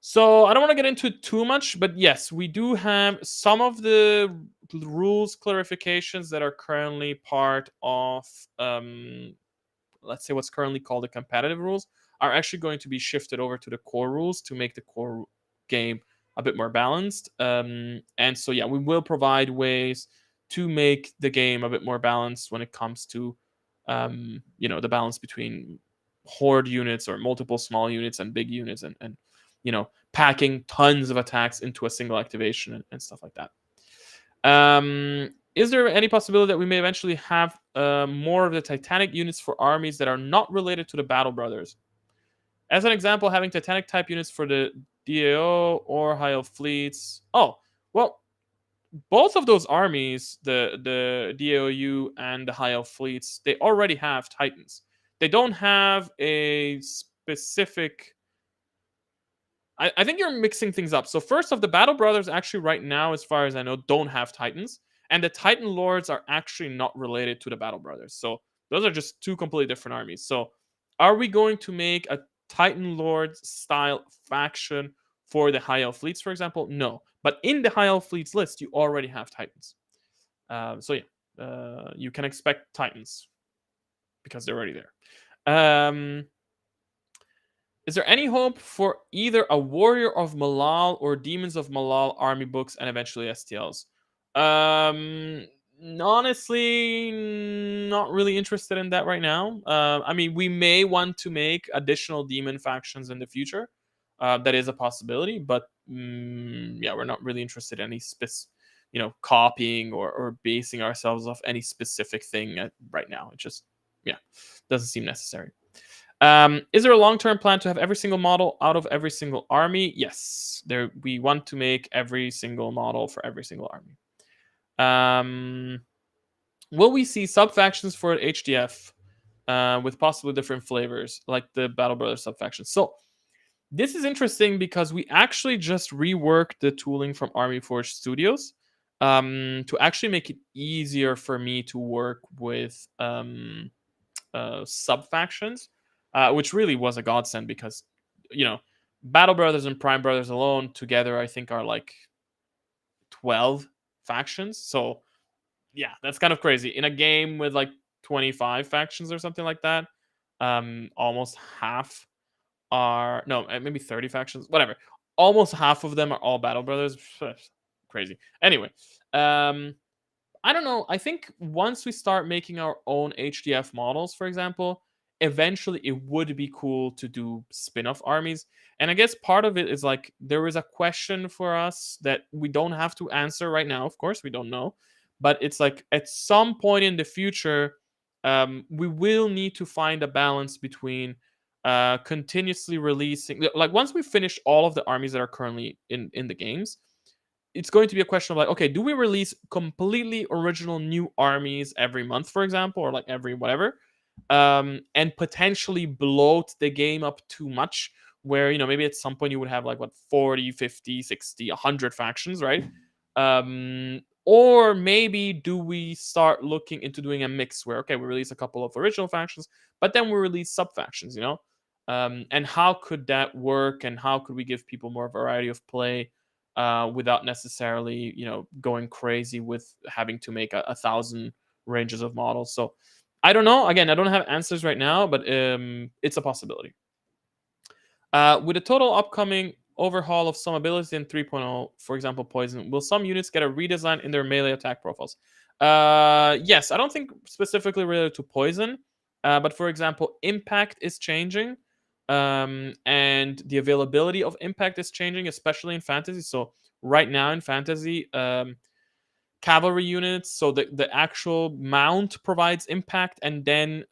So I don't want to get into it too much, but yes, we do have some of the rules clarifications that are currently part of, let's say, what's currently called the competitive rules, are actually going to be shifted over to the core rules to make the core game a bit more balanced. And so, yeah, we will provide ways to make the game a bit more balanced when it comes to, the balance between horde units or multiple small units and big units, and packing tons of attacks into a single activation, and stuff like that. Is there any possibility that we may eventually have more of the Titanic units for armies that are not related to the Battle Brothers? As an example, having Titanic type units for the DAO or high elf fleets. Oh, well, both of those armies, the DAOU and the high elf fleets, they already have Titans. They don't have a specific. I think you're mixing things up. So first off, the Battle Brothers actually right now, as far as I know, don't have Titans. And the Titan Lords are actually not related to the Battle Brothers. So those are just two completely different armies. So are we going to make a Titan Lords style faction for the High Elf fleets, for example? No. But in the High Elf fleets list, you already have Titans. So yeah, you can expect Titans because they're already there. Is there any hope for either a Warrior of Malal or Demons of Malal army books and eventually STLs? Honestly, not really interested in that right now. I mean, we may want to make additional demon factions in the future. That is a possibility, but yeah, we're not really interested in any copying or basing ourselves off any specific thing right now. It just, yeah, doesn't seem necessary. Is there a long-term plan to have every single model out of every single army? Yes. We want to make every single model for every single army. Will we see sub-factions for HDF with possibly different flavors, like the Battle Brothers sub-factions? So this is interesting because we actually just reworked the tooling from Army Forge Studios to actually make it easier for me to work with sub factions, which really was a godsend because, Battle Brothers and Prime Brothers alone together, I think, are like 12 factions. So, yeah, that's kind of crazy. In a game with like 25 factions or something like that, almost half are no, maybe 30 factions, whatever. Almost half of them are all Battle Brothers. Crazy. Anyway, I don't know. I think once we start making our own HDF models, for example, eventually it would be cool to do spin-off armies. And I guess part of it is like there is a question for us that we don't have to answer right now. Of course, we don't know, but it's like at some point in the future, we will need to find a balance between continuously releasing, like once we finish all of the armies that are currently in the games, it's going to be a question of like, okay, do we release completely original new armies every month, for example, or like every whatever, and potentially bloat the game up too much, where maybe at some point you would have like what 40, 50, 60, 100 factions, right? Or maybe do we start looking into doing a mix where, okay, we release a couple of original factions, but then we release sub factions, and how could that work, and how could we give people more variety of play without necessarily, going crazy with having to make a thousand ranges of models. So I don't know. Again, I don't have answers right now, but it's a possibility. With a total upcoming overhaul of some abilities in 3.0, for example, poison, will some units get a redesign in their melee attack profiles? Yes, I don't think specifically related to poison, but for example, impact is changing, and the availability of impact is changing, especially in fantasy. So right now in fantasy, cavalry units, so the actual mount provides impact, and then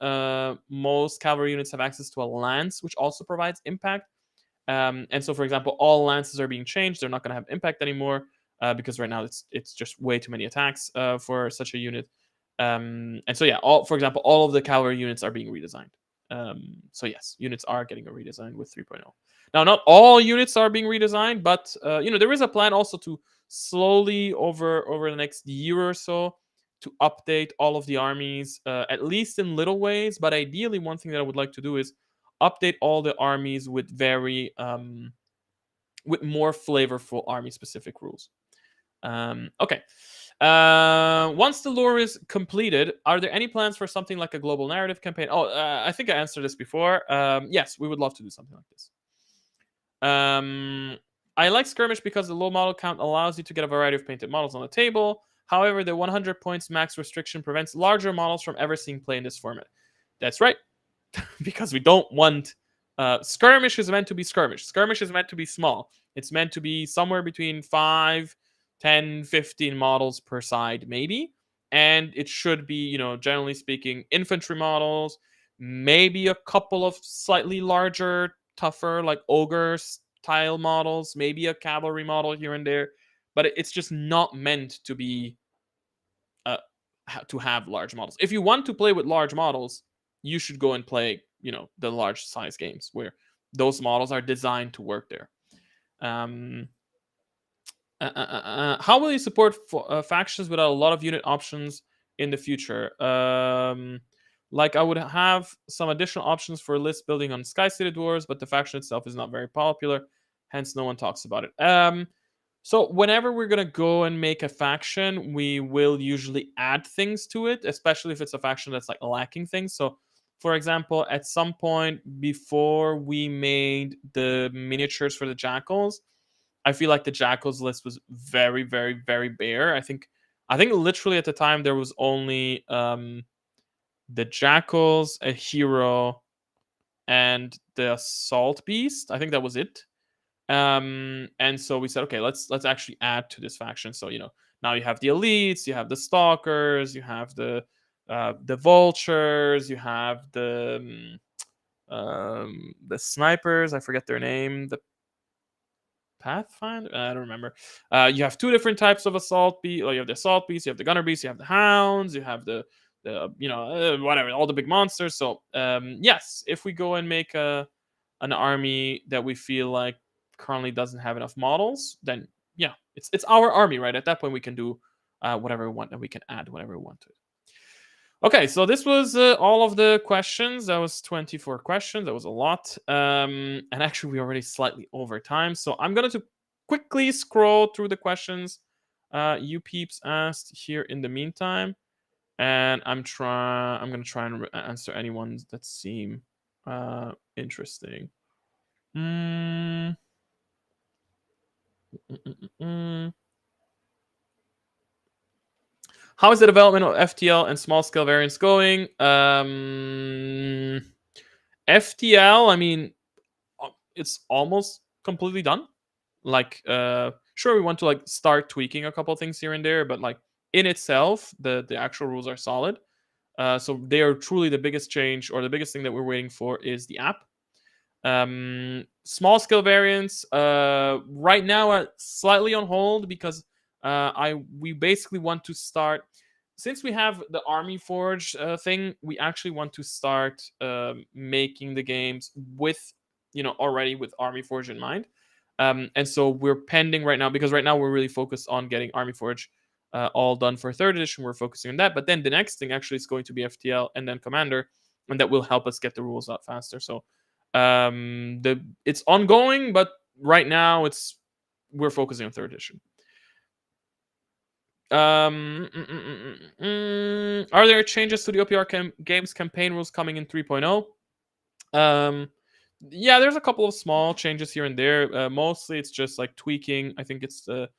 most cavalry units have access to a lance, which also provides impact. And so, for example, all lances are being changed. They're not going to have impact anymore because right now it's just way too many attacks for such a unit. And so, yeah, for example, all of the cavalry units are being redesigned. So yes, units are getting a redesign with 3.0. Now, not all units are being redesigned, but there is a plan also to slowly over the next year or so to update all of the armies, at least in little ways. But ideally, one thing that I would like to do is update all the armies with with more flavorful army specific rules. Okay. Once the lore is completed, are there any plans for something like a global narrative campaign? I think I answered this before. Yes, we would love to do something like this. I like skirmish because the low model count allows you to get a variety of painted models on the table. However, the 100 points max restriction prevents larger models from ever seeing play in this format. That's right. Because we don't want skirmish is meant to be skirmish. Skirmish is meant to be small. It's meant to be somewhere between 5, 10, 15 models per side, maybe. And it should be, generally speaking, infantry models, maybe a couple of slightly larger, tougher, like ogre style models, maybe a cavalry model here and there. But it's just not meant to be to have large models. If you want to play with large models, you should go and play, the large size games where those models are designed to work there. How will you support factions without a lot of unit options in the future? Like I would have some additional options for list building on Sky City Dwarves, but the faction itself is not very popular, hence no one talks about it. So whenever we're gonna go and make a faction, we will usually add things to it, especially if it's a faction that's like lacking things. So, for example, at some point before we made the miniatures for the jackals, I feel like the jackals list was very, very, very bare. I think literally at the time there was only the jackals, a hero, and the assault beast. I think that was it. And so we said, okay, let's actually add to this faction. So now you have the elites, you have the stalkers, you have the vultures, you have the the snipers. I forget their name. The Pathfinder. I don't remember. You have two different types of assault beast. You have the assault beast. You have the gunner beast. You have the hounds. You have the whatever, all the big monsters. So yes, if we go and make an army that we feel like currently doesn't have enough models, then yeah, it's our army, right? At that point, we can do whatever we want, and we can add whatever we want to it. Okay, so this was all of the questions. That was 24 questions. That was a lot. And actually, we're already slightly over time. So I'm going to quickly scroll through the questions you peeps asked here in the meantime. And I'm going to try and answer any ones that seem interesting. Mm. How is the development of FTL and small scale variants going? FTL, I mean, it's almost completely done. Like, sure, we want to like start tweaking a couple things here and there, but like in itself, the actual rules are solid. So they are truly the biggest change, or the biggest thing that we're waiting for is the app. Small scale variants right now are slightly on hold because we basically want to start, since we have the Army Forge thing, we actually want to start making the games with already with Army Forge in mind. And so we're pending right now, because right now we're really focused on getting Army Forge all done for third edition. We're focusing on that, but then the next thing actually is going to be FTL and then Commander, and that will help us get the rules out faster. So it's ongoing, but right now we're focusing on third edition. Are there changes to the OPR games campaign rules coming in 3.0? Yeah, there's a couple of small changes here and there. Mostly it's just like tweaking. I think it's the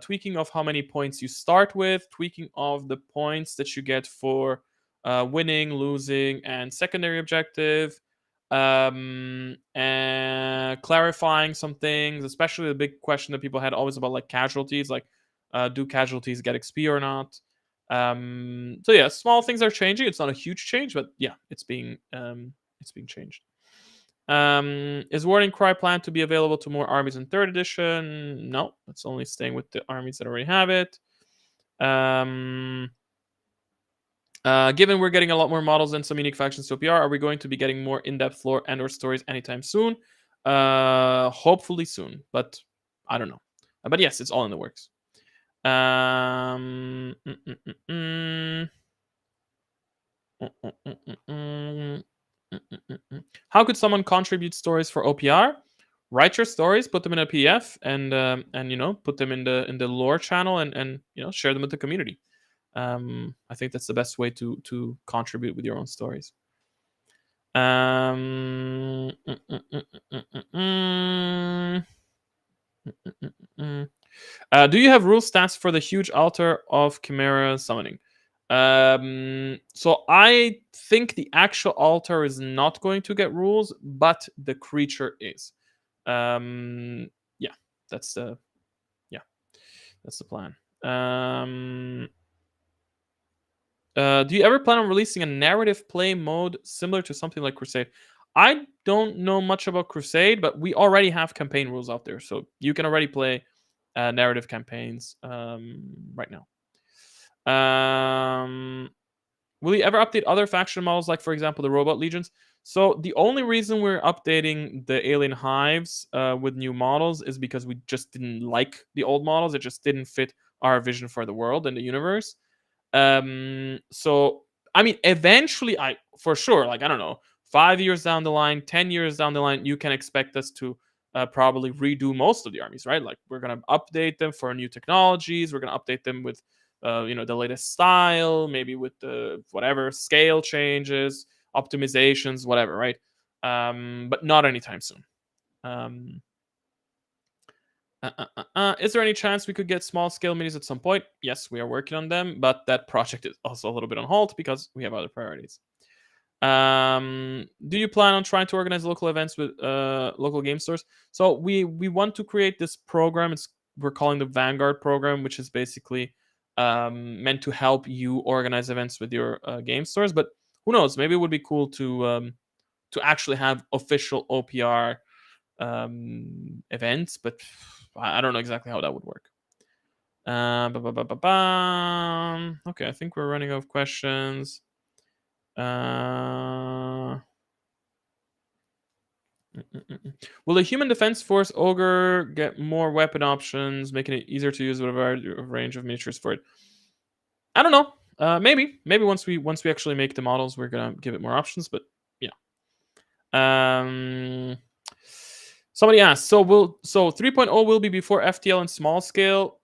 tweaking of how many points you start with, tweaking of the points that you get for winning, losing, and secondary objective, and clarifying some things, especially the big question that people had always about like casualties, like do casualties get XP or not? So yeah, small things are changing. It's not a huge change, but yeah, it's being changed. Is Warning Cry planned to be available to more armies in third edition? No, it's only staying with the armies that already have it. Given we're getting a lot more models and some unique factions to OPR, are we going to be getting more in-depth lore and or stories anytime soon? Hopefully soon, but I don't know. But yes, it's all in the works. How could someone contribute stories for OPR? Write your stories, put them in a PDF, and put them in the lore channel, and share them with the community. I think that's the best way to contribute with your own stories. Do you have rule stats for the huge altar of Chimera summoning? So I think the actual altar is not going to get rules, but the creature is. Yeah, that's the plan. Do you ever plan on releasing a narrative play mode similar to something like Crusade? I don't know much about Crusade, but we already have campaign rules out there, so you can already play narrative campaigns right now. Will you ever update other faction models, like for example the Robot Legions? So the only reason we're updating the Alien Hives with new models is because we just didn't like the old models. It just didn't fit our vision for the world and the universe. So I mean, eventually, for sure, like I don't know, 5 years down the line, 10 years down the line, you can expect us to probably redo most of the armies, right? Like we're gonna update them for new technologies. We're gonna update them with the latest style, maybe with the whatever scale changes, optimizations, whatever, right? But not anytime soon. Is there any chance we could get small scale minis at some point? Yes, we are working on them, but that project is also a little bit on hold because we have other priorities. Do you plan on trying to organize local events with local game stores? So we want to create this program. We're calling the Vanguard program, which is basically meant to help you organize events with your game stores. But who knows? Maybe it would be cool to to actually have official OPR events, but I don't know exactly how that would work. Okay, I think we're running out of questions. Will the human defense force ogre get more weapon options, making it easier to use whatever range of miniatures for it? I don't know. Maybe once we actually make the models, we're gonna give it more options. But yeah. Somebody asked, so 3.0 will be before FTL and small scale?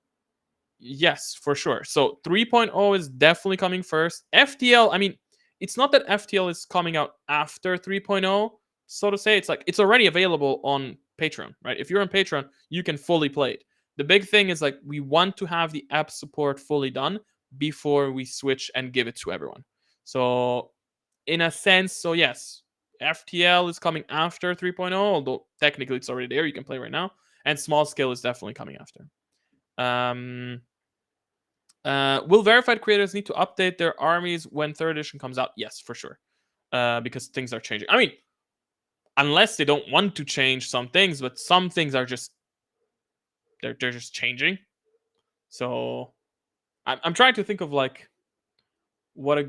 Yes, for sure. So 3.0 is definitely coming first. FTL, I mean, it's not that FTL is coming out after 3.0, so to say. It's like it's already available on Patreon, right? If you're on Patreon, you can fully play it. The big thing is like we want to have the app support fully done before we switch and give it to everyone. So in a sense, so yes, FTL is coming after 3.0, although technically it's already there. You can play right now, and small scale is definitely coming after. Will verified creators need to update their armies when third edition comes out? Yes, for sure. Because things are changing. I mean, unless they don't want to change some things, but some things are just they're just changing. So I'm trying to think of like what's a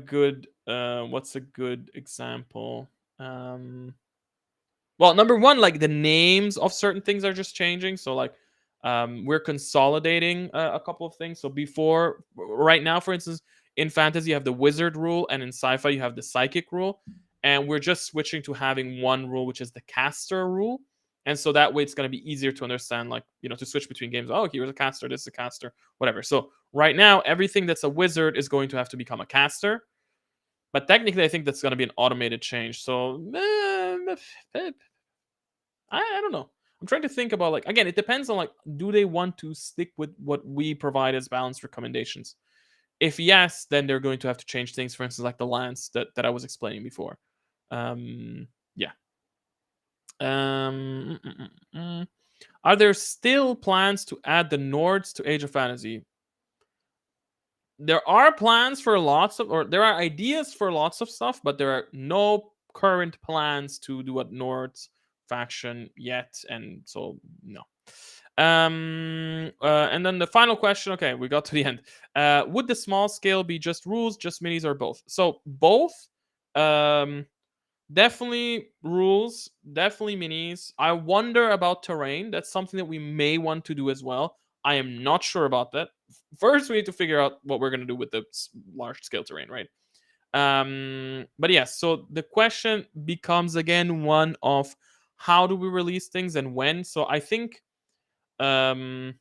good example. Well, number one, like the names of certain things are just changing. So like we're consolidating a couple of things. So before, right now, for instance, in fantasy you have the wizard rule, and in sci-fi you have the psychic rule, and we're just switching to having one rule, which is the caster rule. And so that way it's going to be easier to understand, like, to switch between games. Oh, here's a caster, this is a caster, whatever. So right now everything that's a wizard is going to have to become a caster, but technically I think that's going to be an automated change. So I don't know. I'm trying to think about, like, again, it depends on, like, do they want to stick with what we provide as balanced recommendations? If yes, then they're going to have to change things. For instance, like the lance that I was explaining before. Yeah. Are there still plans to add the Nords to Age of Fantasy? There are plans for lots of, or there are ideas for lots of stuff, but there are no current plans to do a Nords faction yet, and so no. And then the final question. Okay, we got to the end. Would the small scale be just rules, just minis, or both? So both. Definitely rules, definitely minis. I wonder about terrain. That's something that we may want to do as well. I am not sure about that. First, we need to figure out what we're going to do with the large scale terrain, right? But yes, so the question becomes again one of how do we release things and when. So I think, okay,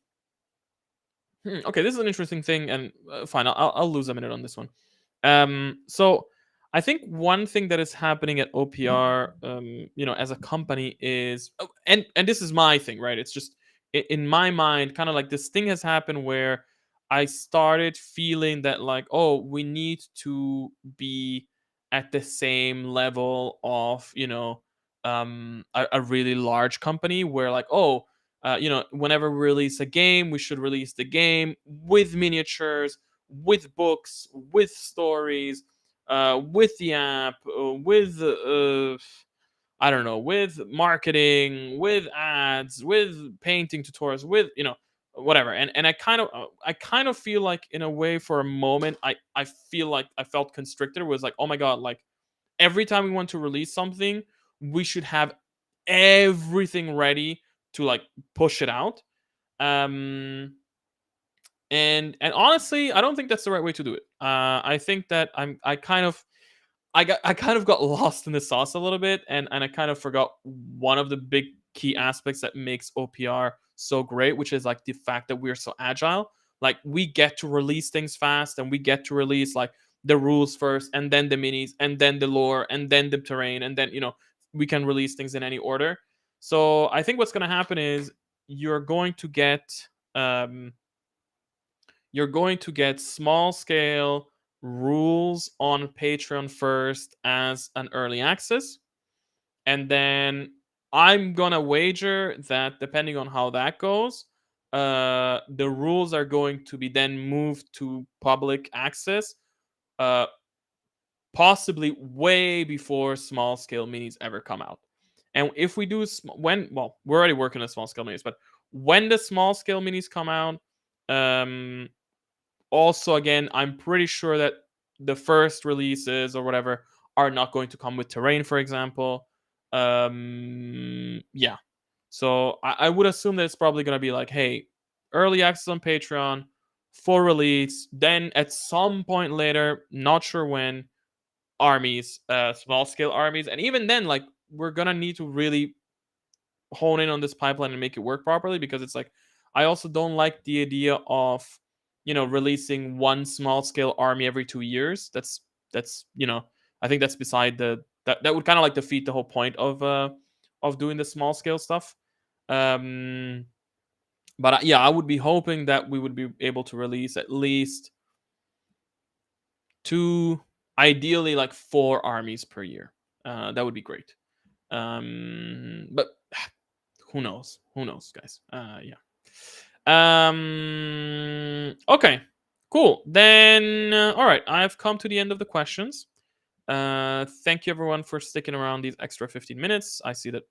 this is an interesting thing, and fine, I'll lose a minute on this one. So I think one thing that is happening at OPR, as a company is, and this is my thing, right? It's just in my mind, kind of like this thing has happened where I started feeling that, like, oh, we need to be at the same level of, a really large company, where, like, oh, whenever we release a game, we should release the game with miniatures, with books, with stories, with the app, with I don't know, with marketing, with ads, with painting tutorials, with whatever. And I kind of feel like, in a way, for a moment, I feel like I felt constricted. It was like, oh my god, like every time we want to release something, we should have everything ready to, like, push it out. Um and and honestly, I don't think that's the right way to do it. I think that I kind of got lost in the sauce a little bit, and I kind of forgot one of the big key aspects that makes OPR so great, which is, like, the fact that we're so agile. Like, we get to release things fast, and we get to release, like, the rules first, and then the minis, and then the lore, and then the terrain, and then we can release things in any order. So I think what's going to happen is you're going to get um, you're going to get small scale rules on Patreon first as an early access. And then I'm gonna wager that, depending on how that goes, the rules are going to be then moved to public access, uh, possibly way before small scale minis ever come out. And if we do we're already working on small scale minis, but when the small scale minis come out, also again, I'm pretty sure that the first releases or whatever are not going to come with terrain, for example. Yeah. So I would assume that it's probably going to be like, hey, early access on Patreon, full release, then at some point later, not sure when, armies, small scale armies, and even then, like, we're gonna need to really hone in on this pipeline and make it work properly, because it's like, I also don't like the idea of, releasing one small scale army every 2 years. That's I think that's beside that would kind of like defeat the whole point of doing the small scale stuff. um but yeah, I would be hoping that we would be able to release at least two, ideally like four armies per year. That would be great. But who knows? Who knows, guys? Yeah. Okay. Cool. Then, all right. I've come to the end of the questions. Thank you everyone for sticking around these extra 15 minutes. I see that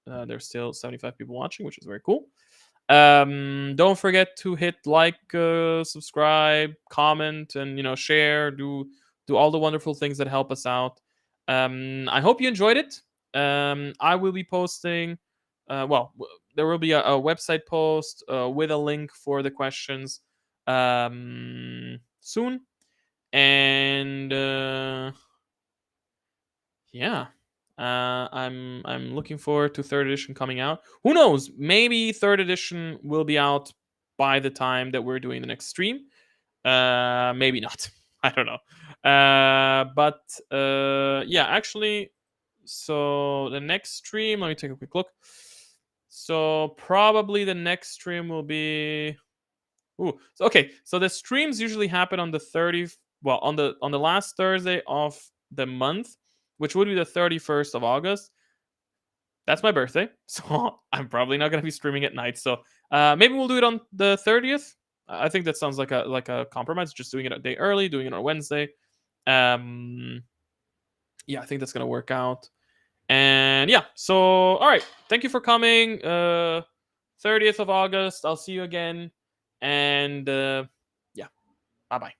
there's still 75 people watching, which is very cool. Don't forget to hit like, subscribe, comment, and share. Do all the wonderful things that help us out. I hope you enjoyed it. I will be posting. There will be a website post with a link for the questions soon, and yeah. I'm looking forward to third edition coming out. Who knows? Maybe third edition will be out by the time that we're doing the next stream. Maybe not. I don't know. Yeah, actually, so the next stream, let me take a quick look. So probably the next stream will be. Ooh, so okay. So the streams usually happen on the 30th. Well, on the last Thursday of the month, which would be the 31st of August. That's my birthday, so I'm probably not gonna be streaming at night. So maybe we'll do it on the 30th. I think that sounds like a compromise. Just doing it a day early, doing it on Wednesday. Yeah, I think that's gonna work out. And yeah, so all right, thank you for coming. 30th of August. I'll see you again. And yeah, bye bye.